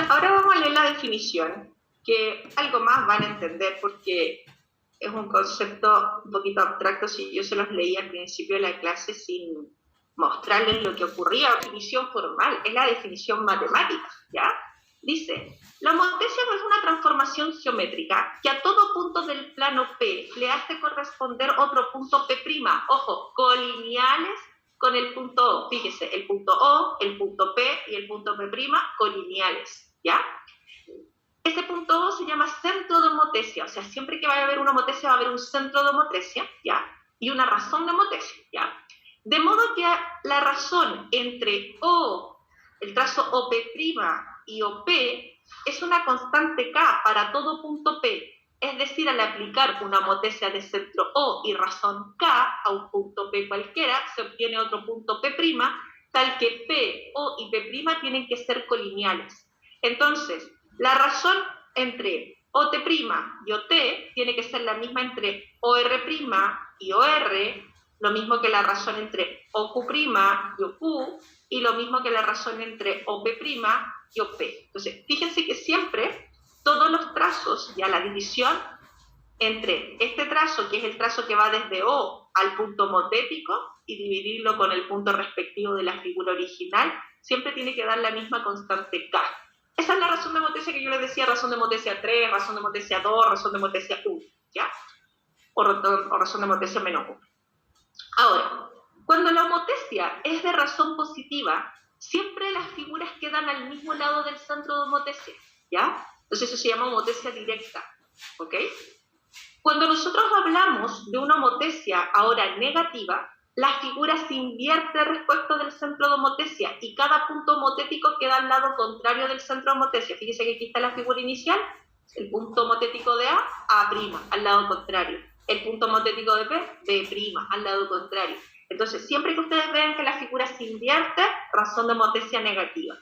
ahora vamos a leer la definición, que algo más van a entender porque es un concepto un poquito abstracto si yo se los leí al principio de la clase sin mostrarles lo que ocurría. Definición formal, es la definición matemática, ¿ya? Dice, la homotesia no es una transformación geométrica que a todo punto del plano P le hace corresponder otro punto P', ojo, colineales con el punto O. Fíjese, el punto O, el punto P y el punto P' colineales, ¿ya? Este punto O se llama centro de homotesia, o sea, siempre que vaya a haber una homotesia va a haber un centro de homotesia, ¿ya? Y una razón de homotesia, ¿ya? De modo que la razón entre O, el trazo OP' y OP, es una constante K para todo punto P. Es decir, al aplicar una homotesia de centro O y razón K a un punto P cualquiera, se obtiene otro punto P', tal que P, O y P' tienen que ser colineales. Entonces, la razón entre OT' y OT tiene que ser la misma entre OR' y OR, lo mismo que la razón entre OQ' y OQ, y lo mismo que la razón entre OP' y OP. Entonces, fíjense que siempre todos los trazos, ya la división entre este trazo, que es el trazo que va desde O al punto motético, y dividirlo con el punto respectivo de la figura original, siempre tiene que dar la misma constante K. Esa es la razón de Motesia que yo les decía, razón de Motesia 3, razón de Motesia 2, razón de Motesia 1, ¿ya? O razón de Motesia menos 1. Ahora, cuando la homotesia es de razón positiva, siempre las figuras quedan al mismo lado del centro de homotesia, ¿ya? Entonces eso se llama homotesia directa, ¿ok? Cuando nosotros hablamos de una homotesia ahora negativa, la figura se invierte respecto del centro de homotesia y cada punto homotético queda al lado contrario del centro de homotesia. Fíjense que aquí está la figura inicial, el punto homotético de A', al lado contrario. El punto homotético de B', al lado contrario. Entonces, siempre que ustedes vean que la figura se invierte, razón de homotesia negativa.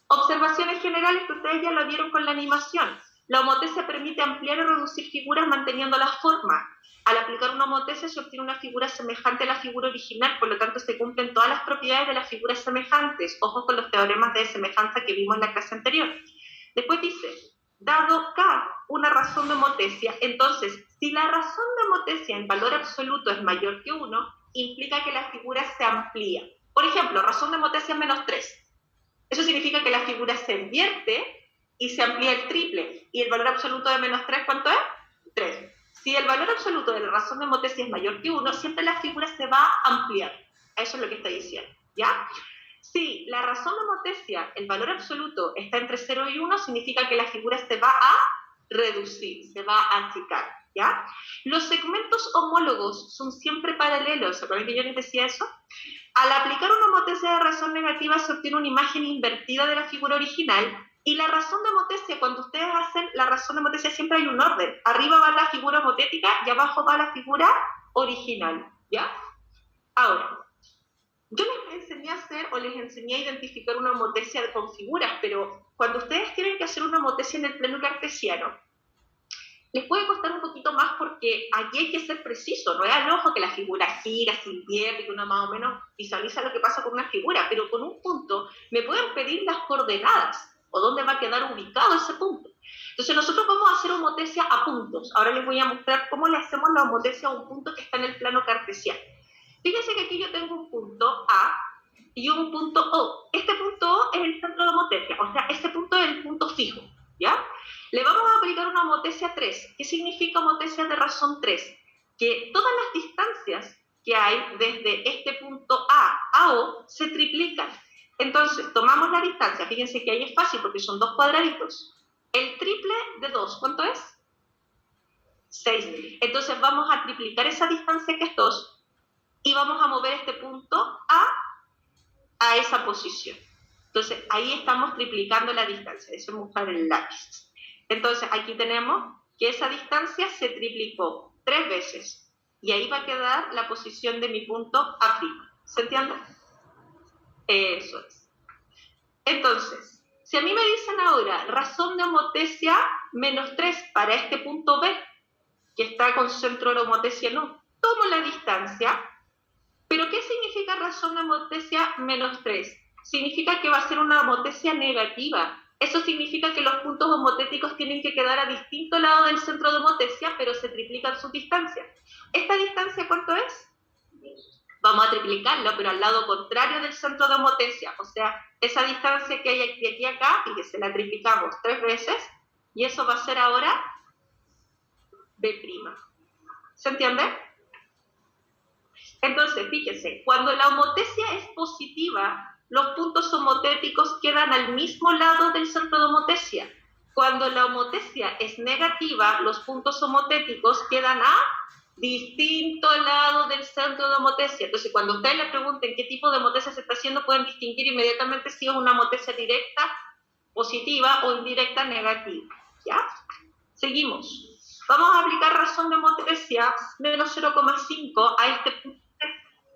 Observaciones generales que ustedes ya lo vieron con la animación. La homotesia permite ampliar o reducir figuras manteniendo la forma. Al aplicar una homotesia se obtiene una figura semejante a la figura original, por lo tanto se cumplen todas las propiedades de las figuras semejantes. Ojo con los teoremas de semejanza que vimos en la clase anterior. Después dice, dado K una razón de homotesia, entonces si la razón de homotesia en valor absoluto es mayor que 1, implica que la figura se amplía. Por ejemplo, razón de homotesia menos 3. Eso significa que la figura se invierte y se amplía el triple. ¿Y el valor absoluto de menos 3 cuánto es? 3. Si el valor absoluto de la razón de homotesia es mayor que 1, siempre la figura se va a ampliar. Eso es lo que está diciendo, ¿ya? Si la razón de homotesia, el valor absoluto, está entre 0 y 1, significa que la figura se va a reducir, se va a achicar, ¿ya? Los segmentos homólogos son siempre paralelos. ¿Se acuerdan que yo les decía eso? Al aplicar una homotesia de razón negativa se obtiene una imagen invertida de la figura original. Y la razón de homotesia, cuando ustedes hacen la razón de homotesia, siempre hay un orden. Arriba va la figura homotética y abajo va la figura original, ¿ya? Ahora, yo les enseñé a hacer o les enseñé a identificar una homotesia con figuras, pero cuando ustedes tienen que hacer una homotesia en el plano cartesiano, les puede costar un poquito más porque aquí hay que ser preciso, no es al ojo que la figura gira, se invierte, que uno más o menos visualiza lo que pasa con una figura, pero con un punto me pueden pedir las coordenadas o dónde va a quedar ubicado ese punto. Entonces nosotros vamos a hacer homotesia a puntos. Ahora les voy a mostrar cómo le hacemos la homotesia a un punto que está en el plano cartesiano. Fíjense que aquí yo tengo un punto A y un punto O. Este punto O es el centro de homotesia, o sea, este punto es el punto fijo, ¿ya? Le vamos a aplicar una homotesia 3. ¿Qué significa homotesia de razón 3? Que todas las distancias que hay desde este punto A O se triplican. Entonces, tomamos la distancia. Fíjense que ahí es fácil porque son 2 cuadraditos. El triple de 2, ¿cuánto es? 6. Entonces vamos a triplicar esa distancia que es 2 y vamos a mover este punto a esa posición. Entonces, ahí estamos triplicando la distancia. Déjenme buscar el lápiz. Entonces, aquí tenemos que esa distancia se triplicó 3 veces. Y ahí va a quedar la posición de mi punto A'. ¿Se entiende? Eso es. Entonces, si a mí me dicen ahora razón de homotesia menos 3 para este punto B, que está con centro de homotesia no, tomo la distancia, pero ¿qué significa razón de homotesia menos 3? Significa que va a ser una homotesia negativa. Eso significa que los puntos homotéticos tienen que quedar a distinto lado del centro de homotesia, pero se triplican sus distancias. ¿Esta distancia cuánto es? Vamos a triplicarlo, pero al lado contrario del centro de homotesia. O sea, esa distancia que hay de aquí a acá, y que se la triplicamos 3 veces, y eso va a ser ahora B'. ¿Se entiende? Entonces, fíjense, cuando la homotesia es positiva, los puntos homotéticos quedan al mismo lado del centro de homotesia. Cuando la homotesia es negativa, los puntos homotéticos quedan a distinto lado del centro de homotesia. Entonces, cuando ustedes le pregunten qué tipo de homotesia se está haciendo, pueden distinguir inmediatamente si es una homotesia directa, positiva o indirecta, negativa. ¿Ya? Seguimos. Vamos a aplicar razón de homotesia menos 0,5 a este punto.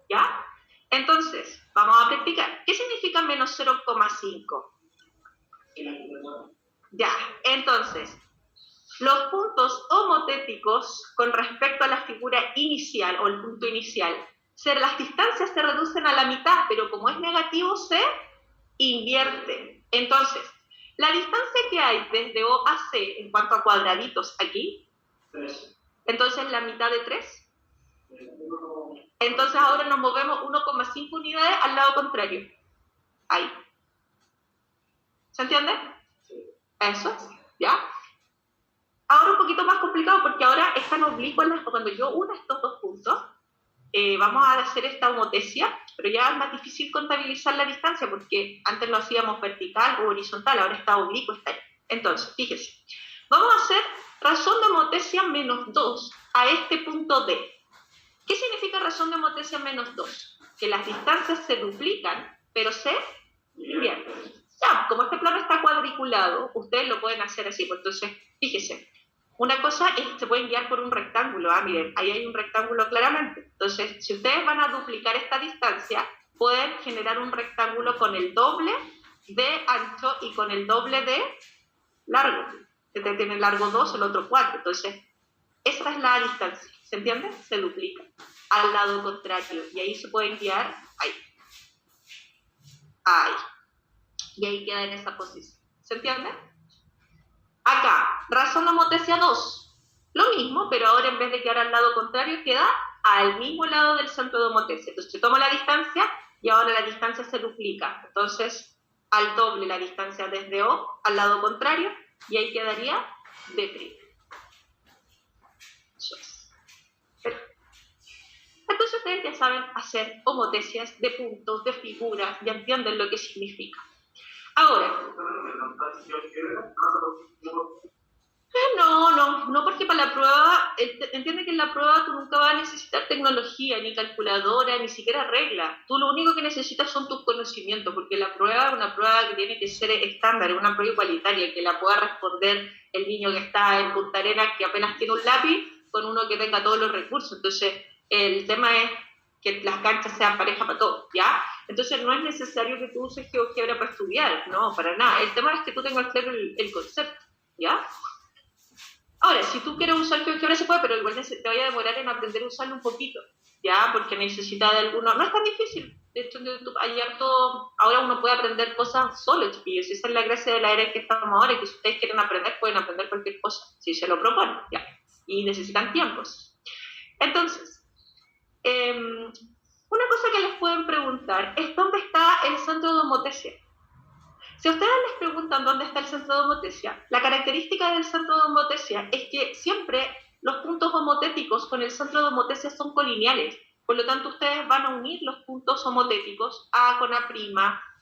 ¿Ya? Entonces, vamos a practicar. ¿Qué significa menos 0,5? Ya, entonces, los puntos homotéticos con respecto a la figura inicial o el punto inicial, las distancias se reducen a la mitad, pero como es negativo se invierte. Entonces, La distancia que hay desde O a C en cuanto a cuadraditos aquí, 3. Entonces la mitad de 3. Entonces ahora nos movemos 1,5 unidades al lado contrario. Ahí. ¿Se entiende? Eso es, ¿ya? Ahora un poquito más complicado porque ahora están oblicuas cuando yo uno estos dos puntos, vamos a hacer esta homotesia, pero ya es más difícil contabilizar la distancia porque antes lo hacíamos vertical o horizontal, ahora está oblicuo, está ahí. Entonces, fíjese, vamos a hacer razón de homotesia menos 2 a este punto D. ¿Qué significa razón de homotesia menos 2? Que las distancias se duplican, pero se invierten. Ya, como este plano está cuadriculado, ustedes lo pueden hacer así. Pues entonces, fíjese, una cosa es que se puede enviar por un rectángulo. Miren, ahí hay un rectángulo claramente. Entonces, si ustedes van a duplicar esta distancia, pueden generar un rectángulo con el doble de ancho y con el doble de largo. Este tiene el largo 2, el otro 4. Entonces, esa es la distancia. ¿Se entiende? Se duplica al lado contrario. Y ahí se puede enviar ahí. Ahí. Y ahí queda en esa posición. ¿Se entiende? Acá, razón de homotesia 2. Lo mismo, pero ahora en vez de quedar al lado contrario, queda al mismo lado del centro de homotesia. Entonces, yo tomo la distancia y ahora la distancia se duplica. Entonces, al doble la distancia desde O al lado contrario y ahí quedaría D'. Eso es. Perfecto. Entonces, ustedes ya saben hacer homotesias de puntos, de figuras, ya entienden lo que significa. Ahora, no, porque para la prueba, entiende que en la prueba tú nunca vas a necesitar tecnología, ni calculadora, ni siquiera regla. Tú lo único que necesitas son tus conocimientos, porque la prueba es una prueba que tiene que ser estándar, es una prueba igualitaria, que la pueda responder el niño que está en Punta Arenas, que apenas tiene un lápiz, con uno que tenga todos los recursos. Entonces, el tema es que las canchas sean parejas para todos, ¿ya? Entonces no es necesario que tú uses GeoGebra para estudiar, no, para nada. El tema es que tú tengas claro el concepto, ¿ya? Ahora, si tú quieres usar GeoGebra se puede, pero igual te vaya a demorar en aprender a usarlo un poquito, ¿ya? Porque necesita de alguno... No es tan difícil. De hecho, hay harto... Ahora uno puede aprender cosas solo, chiquillos. Esa es la gracia de la era en que estamos ahora, y que si ustedes quieren aprender, pueden aprender cualquier cosa, si se lo proponen, ¿ya? Y necesitan tiempos. Entonces, una cosa que les pueden preguntar es ¿dónde está el centro de homotesia? Si a ustedes les preguntan dónde está el centro de homotesia, la característica del centro de homotesia es que siempre los puntos homotéticos con el centro de homotesia son colineales. Por lo tanto, ustedes van a unir los puntos homotéticos A con A',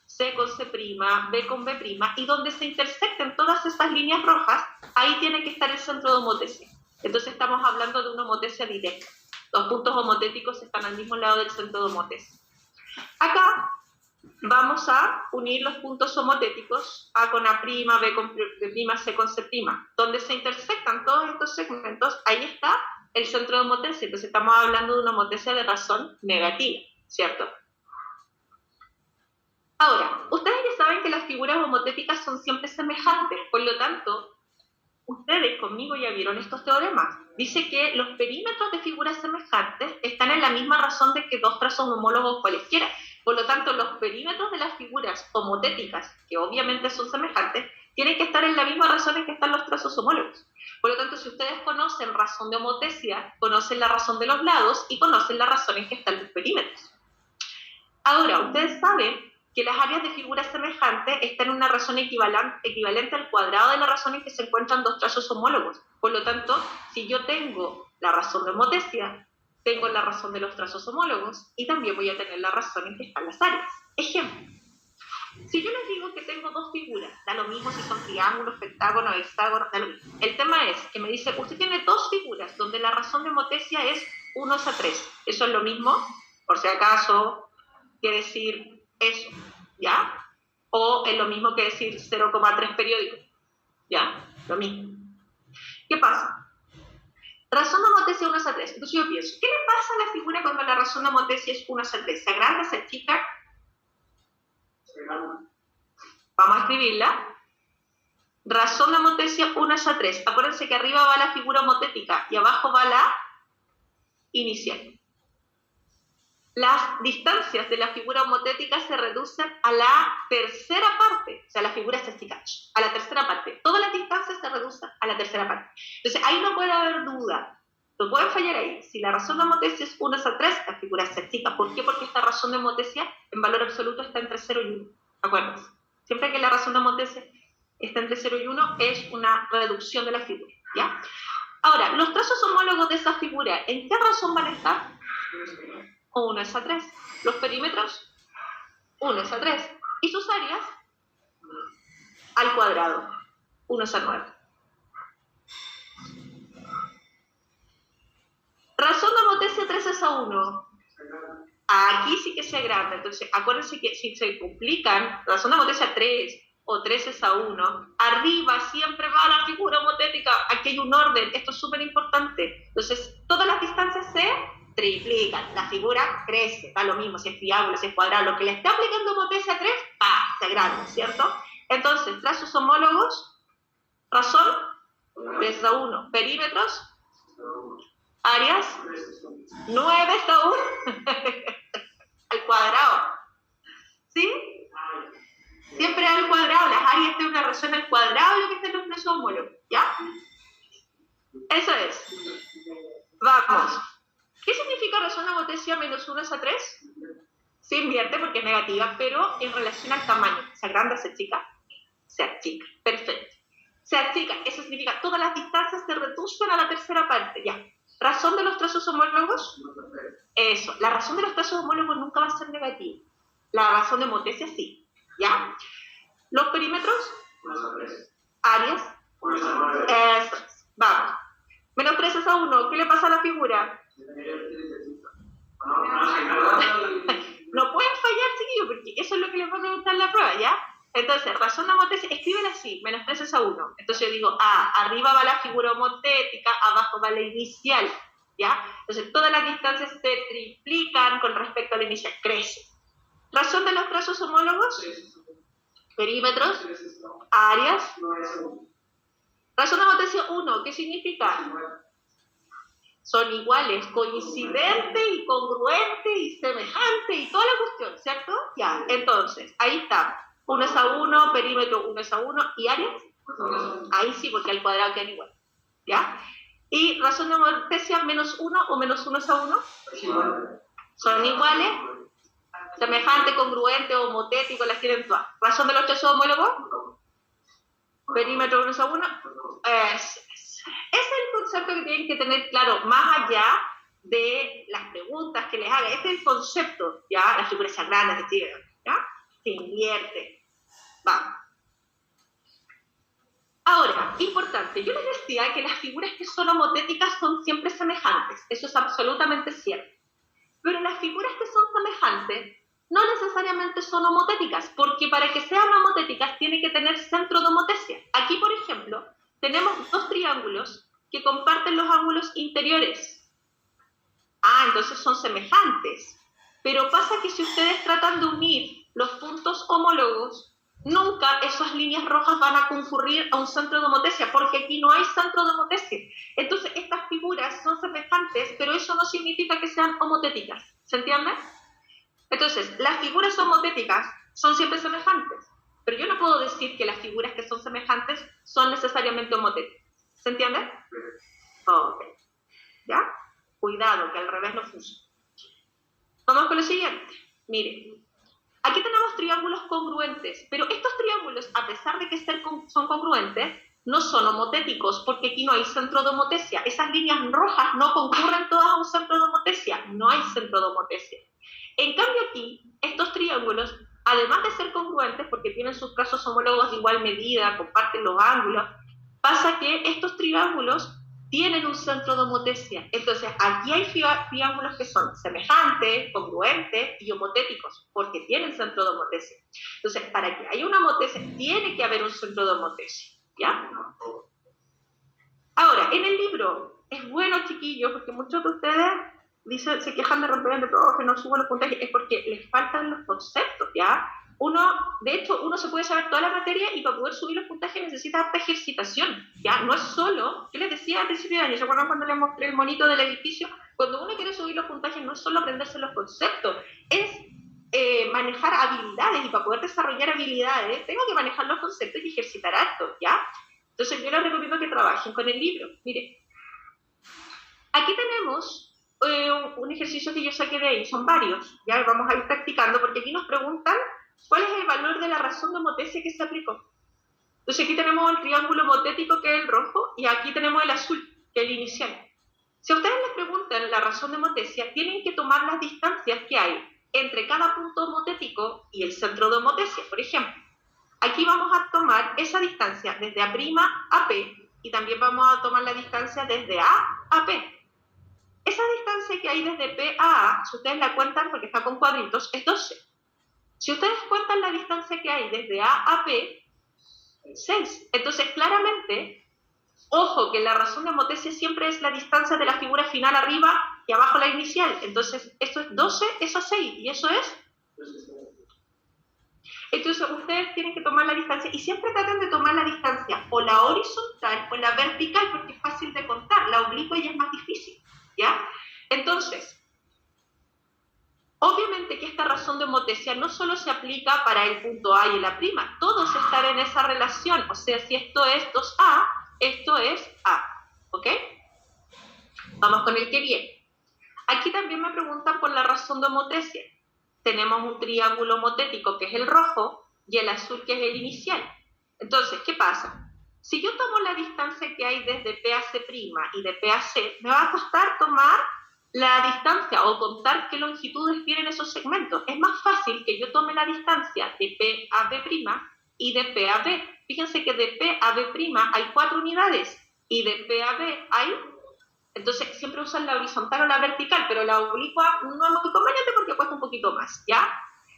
C con C', B con B', y donde se intersecten todas estas líneas rojas, ahí tiene que estar el centro de homotesia. Entonces estamos hablando de una homotesia directa. Los puntos homotéticos están al mismo lado del centro de homotesia. Acá vamos a unir los puntos homotéticos A con A', B con B', C con C'. Donde se intersectan todos estos segmentos, ahí está el centro de homotesia. Entonces estamos hablando de una homotesia de razón negativa, ¿cierto? Ahora, ustedes ya saben que las figuras homotéticas son siempre semejantes, por lo tanto, ustedes conmigo ya vieron estos teoremas. Dice que los perímetros de figuras semejantes están en la misma razón de que dos trazos homólogos cualesquiera. Por lo tanto, los perímetros de las figuras homotéticas, que obviamente son semejantes, tienen que estar en la misma razón en que están los trazos homólogos. Por lo tanto, si ustedes conocen razón de homotesia, conocen la razón de los lados y conocen la razón en que están los perímetros. Ahora, ustedes saben que las áreas de figuras semejantes están en una razón equivalente al cuadrado de la razón en que se encuentran dos trazos homólogos. Por lo tanto, si yo tengo la razón de homotesia, tengo la razón de los trazos homólogos y también voy a tener la razón en que están las áreas. Ejemplo, si yo les digo que tengo dos figuras, da lo mismo si son triángulos, pentágonos, hexágonos, da lo mismo. El tema es que me dice, usted tiene dos figuras donde la razón de homotesia es 1:3. Eso es lo mismo, por si acaso, quiere decir eso, ¿ya? O es lo mismo que decir 0,3 periódicos, ¿ya? Lo mismo. ¿Qué pasa? Razón de homotesia 1:3. Entonces yo pienso, ¿qué le pasa a la figura cuando la razón de homotesia es 1:3? ¿Se agranda, se achica? Vamos a escribirla. Razón de homotesia 1:3. Acuérdense que arriba va la figura homotética y abajo va la inicial. las distancias de la figura homotética se reducen a la tercera parte, o sea, la figura se estica a la tercera parte. Todas las distancias se reducen a la tercera parte. Entonces, ahí no puede haber duda. No pueden fallar ahí. Si la razón de homotesia es 1:3, la figura se estica. ¿Por qué? Porque esta razón de homotesia en valor absoluto está entre 0 y 1. ¿Acuerdas? Siempre que la razón de homotesia está entre 0 y 1, es una reducción de la figura, ¿ya? Ahora, los trazos homólogos de esa figura, ¿en qué razón van a estar? 1:3. Los perímetros, 1:3. Y sus áreas, al cuadrado, 1:9. Razón de homotesia 3:1. Aquí sí que se agranda. Entonces, acuérdense que si se complican, razón de homotesia 3 o 3:1, arriba siempre va la figura homotética. Aquí hay un orden. Esto es súper importante. Entonces, todas las distancias se triplican. La figura crece. Da lo mismo si es triángulo, si es cuadrado. Lo que le está aplicando homotesia 3, se agranda, ¿cierto? Entonces, trazos homólogos, razón 3:1. Perímetros, áreas 9:1 al cuadrado. ¿Sí? Siempre al cuadrado. Las áreas tienen una razón al cuadrado de lo que están los trazos homólogos. ¿Ya? Eso es. Vamos. ¿Qué significa razón de homotesia menos 1:3? Se invierte porque es negativa, pero en relación al tamaño. ¿Se agranda, se achica? Se achica. Perfecto. Se achica. Eso significa todas las distancias se reducen a la tercera parte. Ya. ¿Razón de los trazos homólogos? Eso. La razón de los trazos homólogos nunca va a ser negativa. La razón de homotesia sí. ¿Ya? Los perímetros, áreas, eso es. Vamos. Menos 3:1. ¿Qué le pasa a la figura? No pueden fallar, chiquillos, porque eso es lo que les va a preguntar en la prueba, ¿ya? Entonces, razón de homotesia, escriben así, menos 3:1. Entonces yo digo, arriba va la figura homotética, abajo va la inicial, ¿ya? Entonces, todas las distancias se triplican con respecto a la inicial, crece. Razón de los trazos homólogos, perímetros, áreas. Razón de homotesia 1, ¿qué significa? Son iguales, coincidente y congruente y semejante y toda la cuestión, ¿cierto? Ya, entonces, ahí está. 1:1, perímetro 1:1 y áreas. Ahí sí, porque al cuadrado quedan igual. ¿Ya? Y razón de homotesia menos 1 o menos 1:1. Son iguales, semejante, congruente, homotético, las tienen todas. Razón de los trazos homólogos. Perímetro 1:1. Ese es el concepto que tienen que tener claro, más allá de las preguntas que les haga. Este es el concepto, ¿ya? La figura sagrada que tiene, ¿ya? Se invierte. Vamos. Ahora, importante, yo les decía que las figuras que son homotéticas son siempre semejantes. Eso es absolutamente cierto. Pero las figuras que son semejantes no necesariamente son homotéticas, porque para que sean homotéticas tiene que tener centro de homotesia. Aquí, por ejemplo, tenemos dos triángulos que comparten los ángulos interiores. Entonces son semejantes. Pero pasa que si ustedes tratan de unir los puntos homólogos, nunca esas líneas rojas van a concurrir a un centro de homotesia, porque aquí no hay centro de homotesia. Entonces estas figuras son semejantes, pero eso no significa que sean homotéticas. ¿Se entiende? Entonces, las figuras homotéticas son siempre semejantes, pero yo no puedo decir que las figuras que son semejantes son necesariamente homotéticas. ¿Se entiende? Ok. ¿Ya? Cuidado, que al revés no funciona. Vamos con lo siguiente. Miren, aquí tenemos triángulos congruentes, pero estos triángulos, a pesar de que son congruentes, no son homotéticos, porque aquí no hay centro de homotesia. Esas líneas rojas no concurren todas a un centro de homotesia. No hay centro de homotesia. En cambio aquí, estos triángulos, además de ser congruentes, porque tienen sus trazos homólogos de igual medida, comparten los ángulos, pasa que estos triángulos tienen un centro de homotesia. Entonces, aquí hay triángulos que son semejantes, congruentes y homotéticos, porque tienen centro de homotesia. Entonces, para que haya una homotesia, tiene que haber un centro de homotesia, ¿ya? Ahora, en el libro, es bueno, chiquillos, porque muchos de ustedes se quejan de repente, que no subo los puntajes, es porque les faltan los conceptos, ¿ya? De hecho, uno se puede saber toda la materia y para poder subir los puntajes necesita harta ejercitación, ¿ya? No es solo, yo les decía al principio de año, ¿se acuerdan cuando les mostré el monito del edificio? Cuando uno quiere subir los puntajes no es solo aprenderse los conceptos, es manejar habilidades, y para poder desarrollar habilidades tengo que manejar los conceptos y ejercitar harto, ¿ya? Entonces yo les recomiendo que trabajen con el libro. Miren, aquí tenemos un ejercicio que yo saqué de ahí, son varios, ya vamos a ir practicando, porque aquí nos preguntan cuál es el valor de la razón de homotesia que se aplicó. Entonces aquí tenemos el triángulo homotético, que es el rojo, y aquí tenemos el azul, que es el inicial. Si a ustedes les preguntan la razón de homotesia, tienen que tomar las distancias que hay entre cada punto homotético y el centro de homotesia. Por ejemplo, aquí vamos a tomar esa distancia desde A' a P, y también vamos a tomar la distancia desde A a P. Esa distancia que hay desde P a A, si ustedes la cuentan porque está con cuadritos, es 12. Si ustedes cuentan la distancia que hay desde A a P, 6. Entonces, claramente, ojo, que la razón de homotesia siempre es la distancia de la figura final arriba y abajo la inicial. Entonces, esto es 12, eso es 6, y eso es... Entonces, ustedes tienen que tomar la distancia, y siempre traten de tomar la distancia o la horizontal o la vertical, porque es fácil de contar. La oblicua ya es más difícil, ¿ya? Entonces, obviamente que esta razón de homotesia no solo se aplica para el punto A y la prima, todos están en esa relación, o sea, si esto es 2A, esto es A, ¿ok? Vamos con el que viene. Aquí también me preguntan por la razón de homotesia. Tenemos un triángulo homotético que es el rojo y el azul que es el inicial. Entonces, ¿qué pasa? Si yo tomo la distancia que hay desde P a C' y de P a C, me va a costar tomar la distancia o contar qué longitudes tienen esos segmentos. Es más fácil que yo tome la distancia de P a B' y de P a B. Fíjense que de P a B' hay 4 unidades y de P a B hay... Entonces siempre usan la horizontal o la vertical, pero la oblicua no es muy conveniente porque cuesta un poquito más, ¿ya?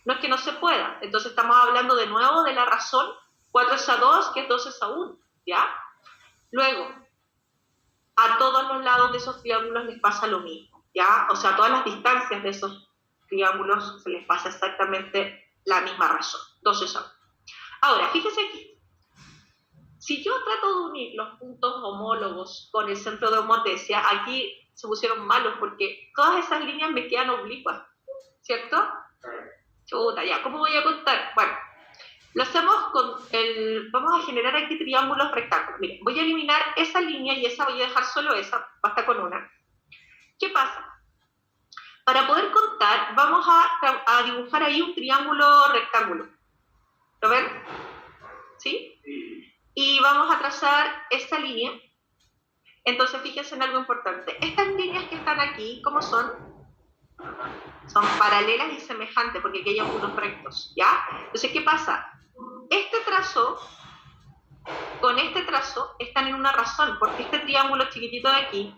No es que no se pueda. Entonces estamos hablando de nuevo de la razón 4 es a 2, que es 2 es a 1, ¿ya? Luego, a todos los lados de esos triángulos les pasa lo mismo, ¿ya? O sea, a todas las distancias de esos triángulos se les pasa exactamente la misma razón, 2 es a 1. Ahora, fíjense aquí. Si yo trato de unir los puntos homólogos con el centro de homotesia, aquí se pusieron malos porque todas esas líneas me quedan oblicuas, ¿cierto? Chuta, ya, ¿cómo voy a contar? Bueno, lo hacemos con el... Vamos a generar aquí triángulos rectángulos. Miren, voy a eliminar esa línea y esa voy a dejar solo esa, basta con una. ¿Qué pasa? Para poder contar, vamos a dibujar ahí un triángulo rectángulo. ¿Lo ven? ¿Sí? Y vamos a trazar esta línea. Entonces, fíjense en algo importante. Estas líneas que están aquí, ¿cómo son? Son paralelas y semejantes, porque aquí hay algunos rectos, ¿ya? Entonces, ¿qué pasa? Este trazo, con este trazo, están en una razón, porque este triángulo chiquitito de aquí,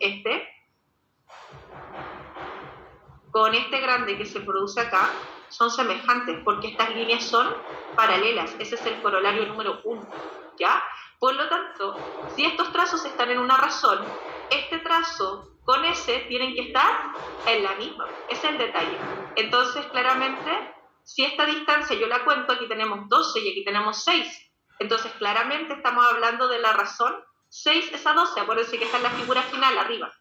con este grande que se produce acá, son semejantes, porque estas líneas son paralelas. Ese es el corolario número 1, ¿ya? Por lo tanto, si estos trazos están en una razón, este trazo con ese tienen que estar en la misma. Ese es el detalle. Entonces, claramente, si esta distancia yo la cuento, aquí tenemos 12 y aquí tenemos 6. Entonces, claramente estamos hablando de la razón 6 es a 12. Acuérdense que está en la figura final, arriba.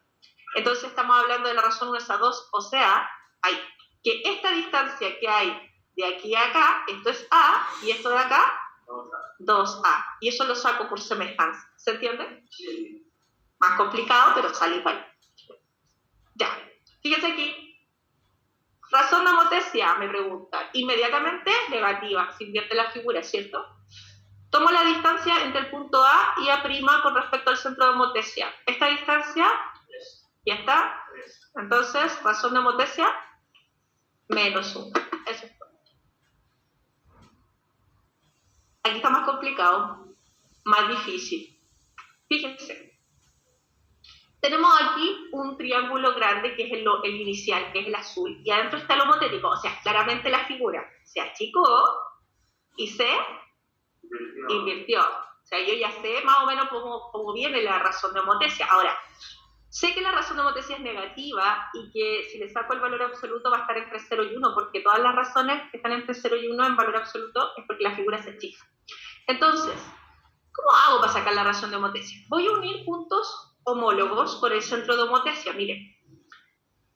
Entonces, estamos hablando de la razón 1 es a 2. O sea, hay que esta distancia que hay de aquí a acá, esto es A, y esto de acá, 2A. Y eso lo saco por semejanza. ¿Se entiende? Sí. Más complicado, pero sale igual. Ya. Fíjense aquí. Razón de homotesia, me pregunta. Inmediatamente negativa. Se invierte la figura, ¿cierto? Tomo la distancia entre el punto A y A' con respecto al centro de homotesia. Esta distancia, ya está. Entonces, razón de homotesia, menos 1. Eso es todo. Aquí está más complicado, más difícil. Fíjense. Tenemos aquí un triángulo grande que es el inicial, que es el azul, y adentro está el homotético, o sea, claramente la figura se achicó y se invirtió. O sea, yo ya sé más o menos cómo viene la razón de homotesia. Ahora, Sé que la razón de Motesia es negativa y que si le saco el valor absoluto va a estar entre 0 y 1, porque todas las razones que están entre 0 y 1 en valor absoluto es porque la figura se achica. Entonces, ¿cómo hago para sacar la razón de Motesia? Voy a unir puntos homólogos por el centro de Motesia. Miren,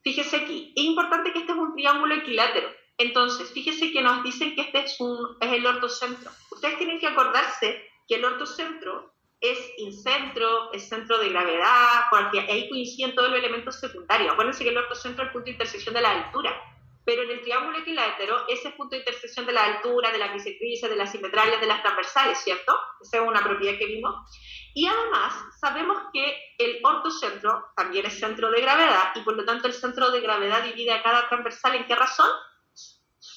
fíjese aquí, es importante que este es un triángulo equilátero. Entonces, fíjese que nos dicen que este es el ortocentro. Ustedes tienen que acordarse que el ortocentro es incentro, es centro de gravedad, porque ahí coinciden todos los elementos secundarios. Acuérdense que el ortocentro es el punto de intersección de la altura, pero en el triángulo equilátero ese es el punto de intersección de la altura, de las bisectrices, de las simetrales, de las transversales, ¿cierto? Esa es una propiedad que vimos. Y además sabemos que el ortocentro también es centro de gravedad y por lo tanto el centro de gravedad divide a cada transversal ¿en qué razón?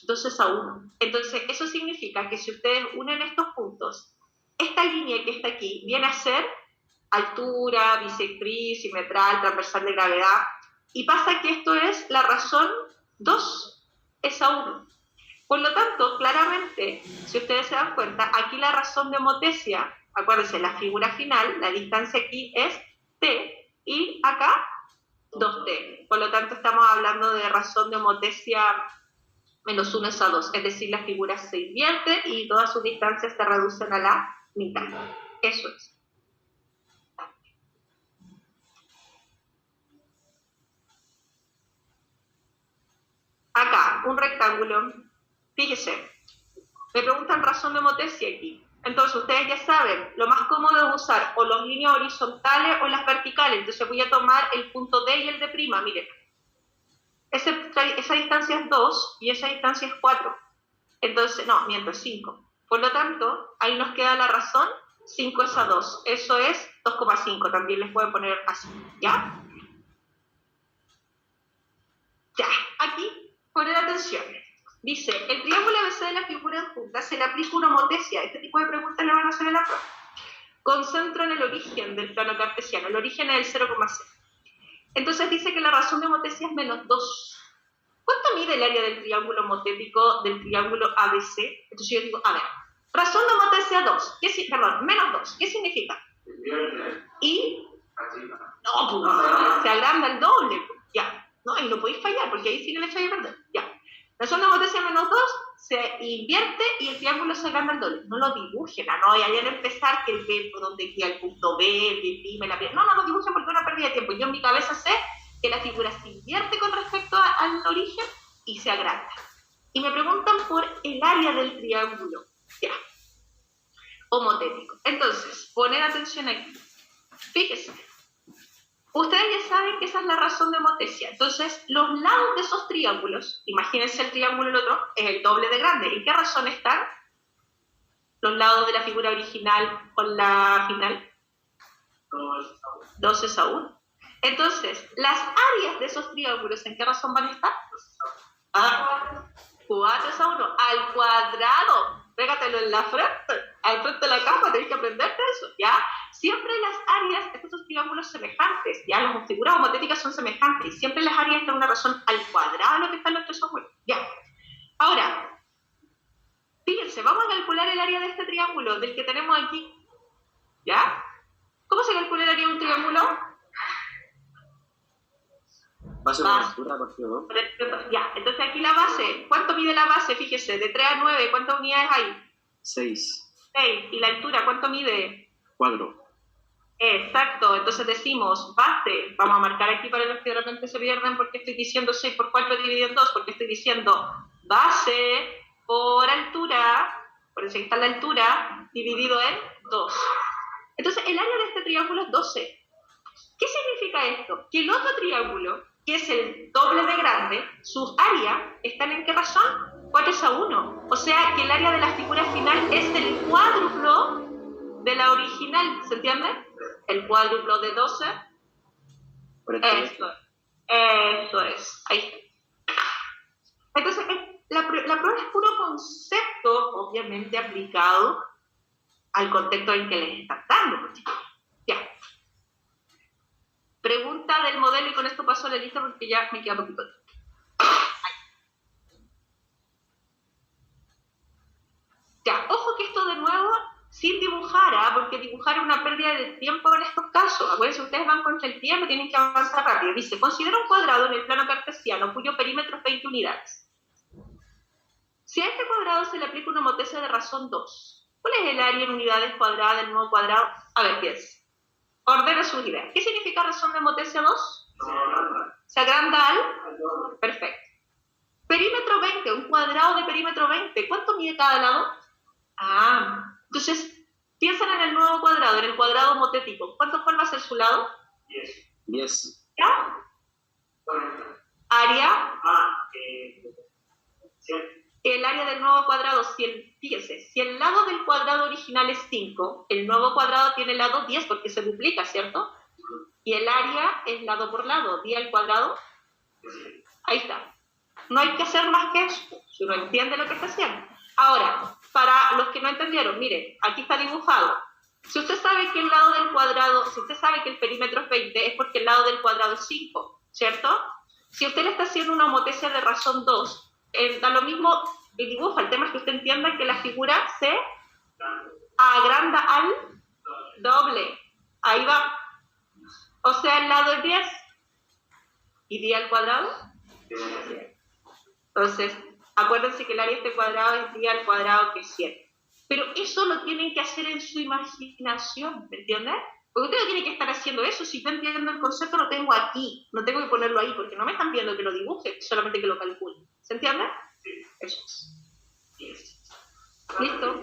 2:1. Entonces eso significa que si ustedes unen estos puntos, esta línea que está aquí viene a ser altura, bisectriz, simetral, transversal de gravedad, y pasa que esto es la razón 2:1. Por lo tanto, claramente, si ustedes se dan cuenta, aquí la razón de Motesia, acuérdense, la figura final, la distancia aquí es t, y acá 2t. Por lo tanto, estamos hablando de razón de Motesia menos 1:2, es decir, la figura se invierte y todas sus distancias se reducen a la mitad. Eso es. Acá, un rectángulo. Fíjese, me preguntan razón de Motesia aquí. Entonces, ustedes ya saben, lo más cómodo es usar o las líneas horizontales o las verticales. Entonces, voy a tomar el punto D y el D'. Miren, esa distancia es 2 y esa distancia es 4. Entonces, no, miento, es 5. Por lo tanto, ahí nos queda la razón 5:2. Eso es 2,5. También les pueden poner así, ¿ya? Ya, aquí, poner atención. Dice, el triángulo ABC de la figura adjunta se le aplica una Motesia. Este tipo de preguntas le van a hacer en la prueba. Con centro en el origen del plano cartesiano. El origen es el 0,0. Entonces dice que la razón de Motesia es menos 2. ¿Cuánto mide el área del triángulo motético del triángulo ABC? Entonces yo digo, a ver, razón de Motesia 2, menos 2, ¿qué significa? Y, no, pues, se agranda el doble, ya, no, y no podéis fallar, porque ahí sí que le echáis a perder, ya. Razón de Motesia menos 2, se invierte y el triángulo se agranda el doble. No lo dibujen, no, y vayan a empezar que el B, donde queda el punto B, el B', la B, no lo dibujen porque es una pérdida de tiempo. Yo en mi cabeza sé que la figura se invierte con respecto al origen y se agranda. Y me preguntan por el área del triángulo, ya, homotético. Entonces, poner atención aquí. Fíjense, ustedes ya saben que esa es la razón de Motesia. Entonces, los lados de esos triángulos, imagínense el triángulo y el otro, es el doble de grande. ¿En qué razón están los lados de la figura original con la final? 2:1. Entonces, las áreas de esos triángulos, ¿en qué razón van a estar? 4:1, al cuadrado. Pégatelo en la frente, al frente de la cama, tenés que aprenderte eso, ¿ya? Siempre las áreas de estos triángulos semejantes, ya las figuras homotéticas son semejantes, y siempre las áreas están una razón al cuadrado de lo que están los tres ángulos, ¿ya? Ahora, fíjense, vamos a calcular el área de este triángulo, del que tenemos aquí, ¿ya? ¿Cómo se calcula el área de un triángulo? Base por altura partido 2. Ya, entonces aquí la base, ¿cuánto mide la base? Fíjese, de 3 a 9, ¿cuántas unidades hay? 6. 6. ¿Y la altura cuánto mide? 4. Exacto, entonces decimos base, vamos a marcar aquí para los que de repente se pierden porque estoy diciendo 6 por 4 dividido en 2, porque estoy diciendo base por altura, por eso aquí está la altura, dividido en 2. Entonces el área de este triángulo es 12. ¿Qué significa esto? Que el otro triángulo, que es el doble de grande, sus áreas están ¿en qué razón? 4:1. O sea que el área de la figura final es el cuádruplo de la original, ¿se entiende? El cuádruplo de 12. Eso es. Ahí está. Entonces, la prueba es puro concepto, obviamente aplicado al contexto en que les están dando. Ya. Pregunta del modelo, y con esto paso a la lista porque ya me queda poquito. Ya, ojo que esto de nuevo, sin dibujar, porque porque dibujar es una pérdida de tiempo en estos casos. Acuérdense, ustedes van contra el tiempo, tienen que avanzar rápido. Dice, considera un cuadrado en el plano cartesiano cuyo perímetro es 20 unidades. Si a este cuadrado se le aplica una homotesa de razón 2, ¿cuál es el área en unidades cuadradas del nuevo cuadrado? A ver, piensa. Ordena sus ideas. ¿Qué significa razón de homotesa 2? Se agranda al... Perfecto. Perímetro 20, un cuadrado de perímetro 20. ¿Cuánto mide cada lado? Entonces, piensan en el nuevo cuadrado, en el cuadrado homotético. ¿Cuál va a ser su lado? 10. ¿Ya? Área. El área del nuevo cuadrado, fíjese, si el lado del cuadrado original es 5, el nuevo cuadrado tiene lado 10 porque se duplica, ¿cierto? Y el área es lado por lado, 10 al cuadrado. Ahí está. No hay que hacer más que eso, si uno entiende lo que está haciendo. Ahora, para los que no entendieron, miren, aquí está dibujado. Si usted sabe que el lado del cuadrado, si usted sabe que el perímetro es 20, es porque el lado del cuadrado es 5, ¿cierto? Si usted le está haciendo una homotesa de razón 2, da lo mismo el dibujo, el tema es que usted entienda que la figura se agranda al doble. Ahí va. O sea, el lado es 10 y 10 al cuadrado. Entonces, acuérdense que el área de este cuadrado es 10 al cuadrado, que es 7. Pero eso lo tienen que hacer en su imaginación, ¿me entiendes? Porque usted no tiene que estar haciendo eso. Si yo entiendo el concepto, lo tengo aquí. No tengo que ponerlo ahí, porque no me están viendo que lo dibuje, solamente que lo calcule. ¿Se entiende? Eso es. ¿Listo?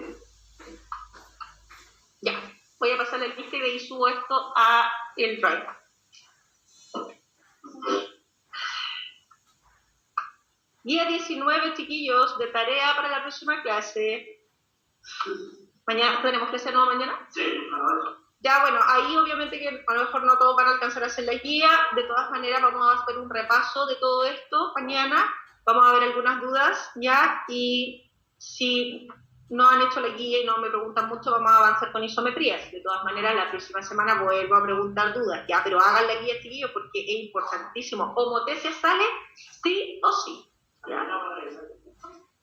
Ya. Voy a pasarle el lista y de ahí subo esto a el Drive. Guía 19, chiquillos, de tarea para la próxima clase. ¿Mañana tenemos clase nueva mañana? Sí, ya, bueno, ahí obviamente que a lo mejor no todos van a alcanzar a hacer la guía. De todas maneras, vamos a hacer un repaso de todo esto mañana. Vamos a ver algunas dudas, ¿ya? Y si no han hecho la guía y no me preguntan mucho, vamos a avanzar con isometrías. De todas maneras, la próxima semana vuelvo a preguntar dudas, ¿ya? Pero hagan la guía, chiquillos, porque es importantísimo. ¿Homotesa sale? Sí o sí. ¿Ya?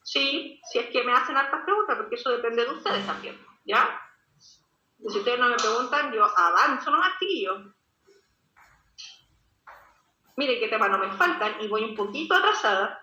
Sí, si es que me hacen hartas preguntas, porque eso depende de ustedes también, ¿ya? Y si ustedes no me preguntan, yo avanzo nomás, chiquillos. Miren qué temas no me faltan y voy un poquito atrasada.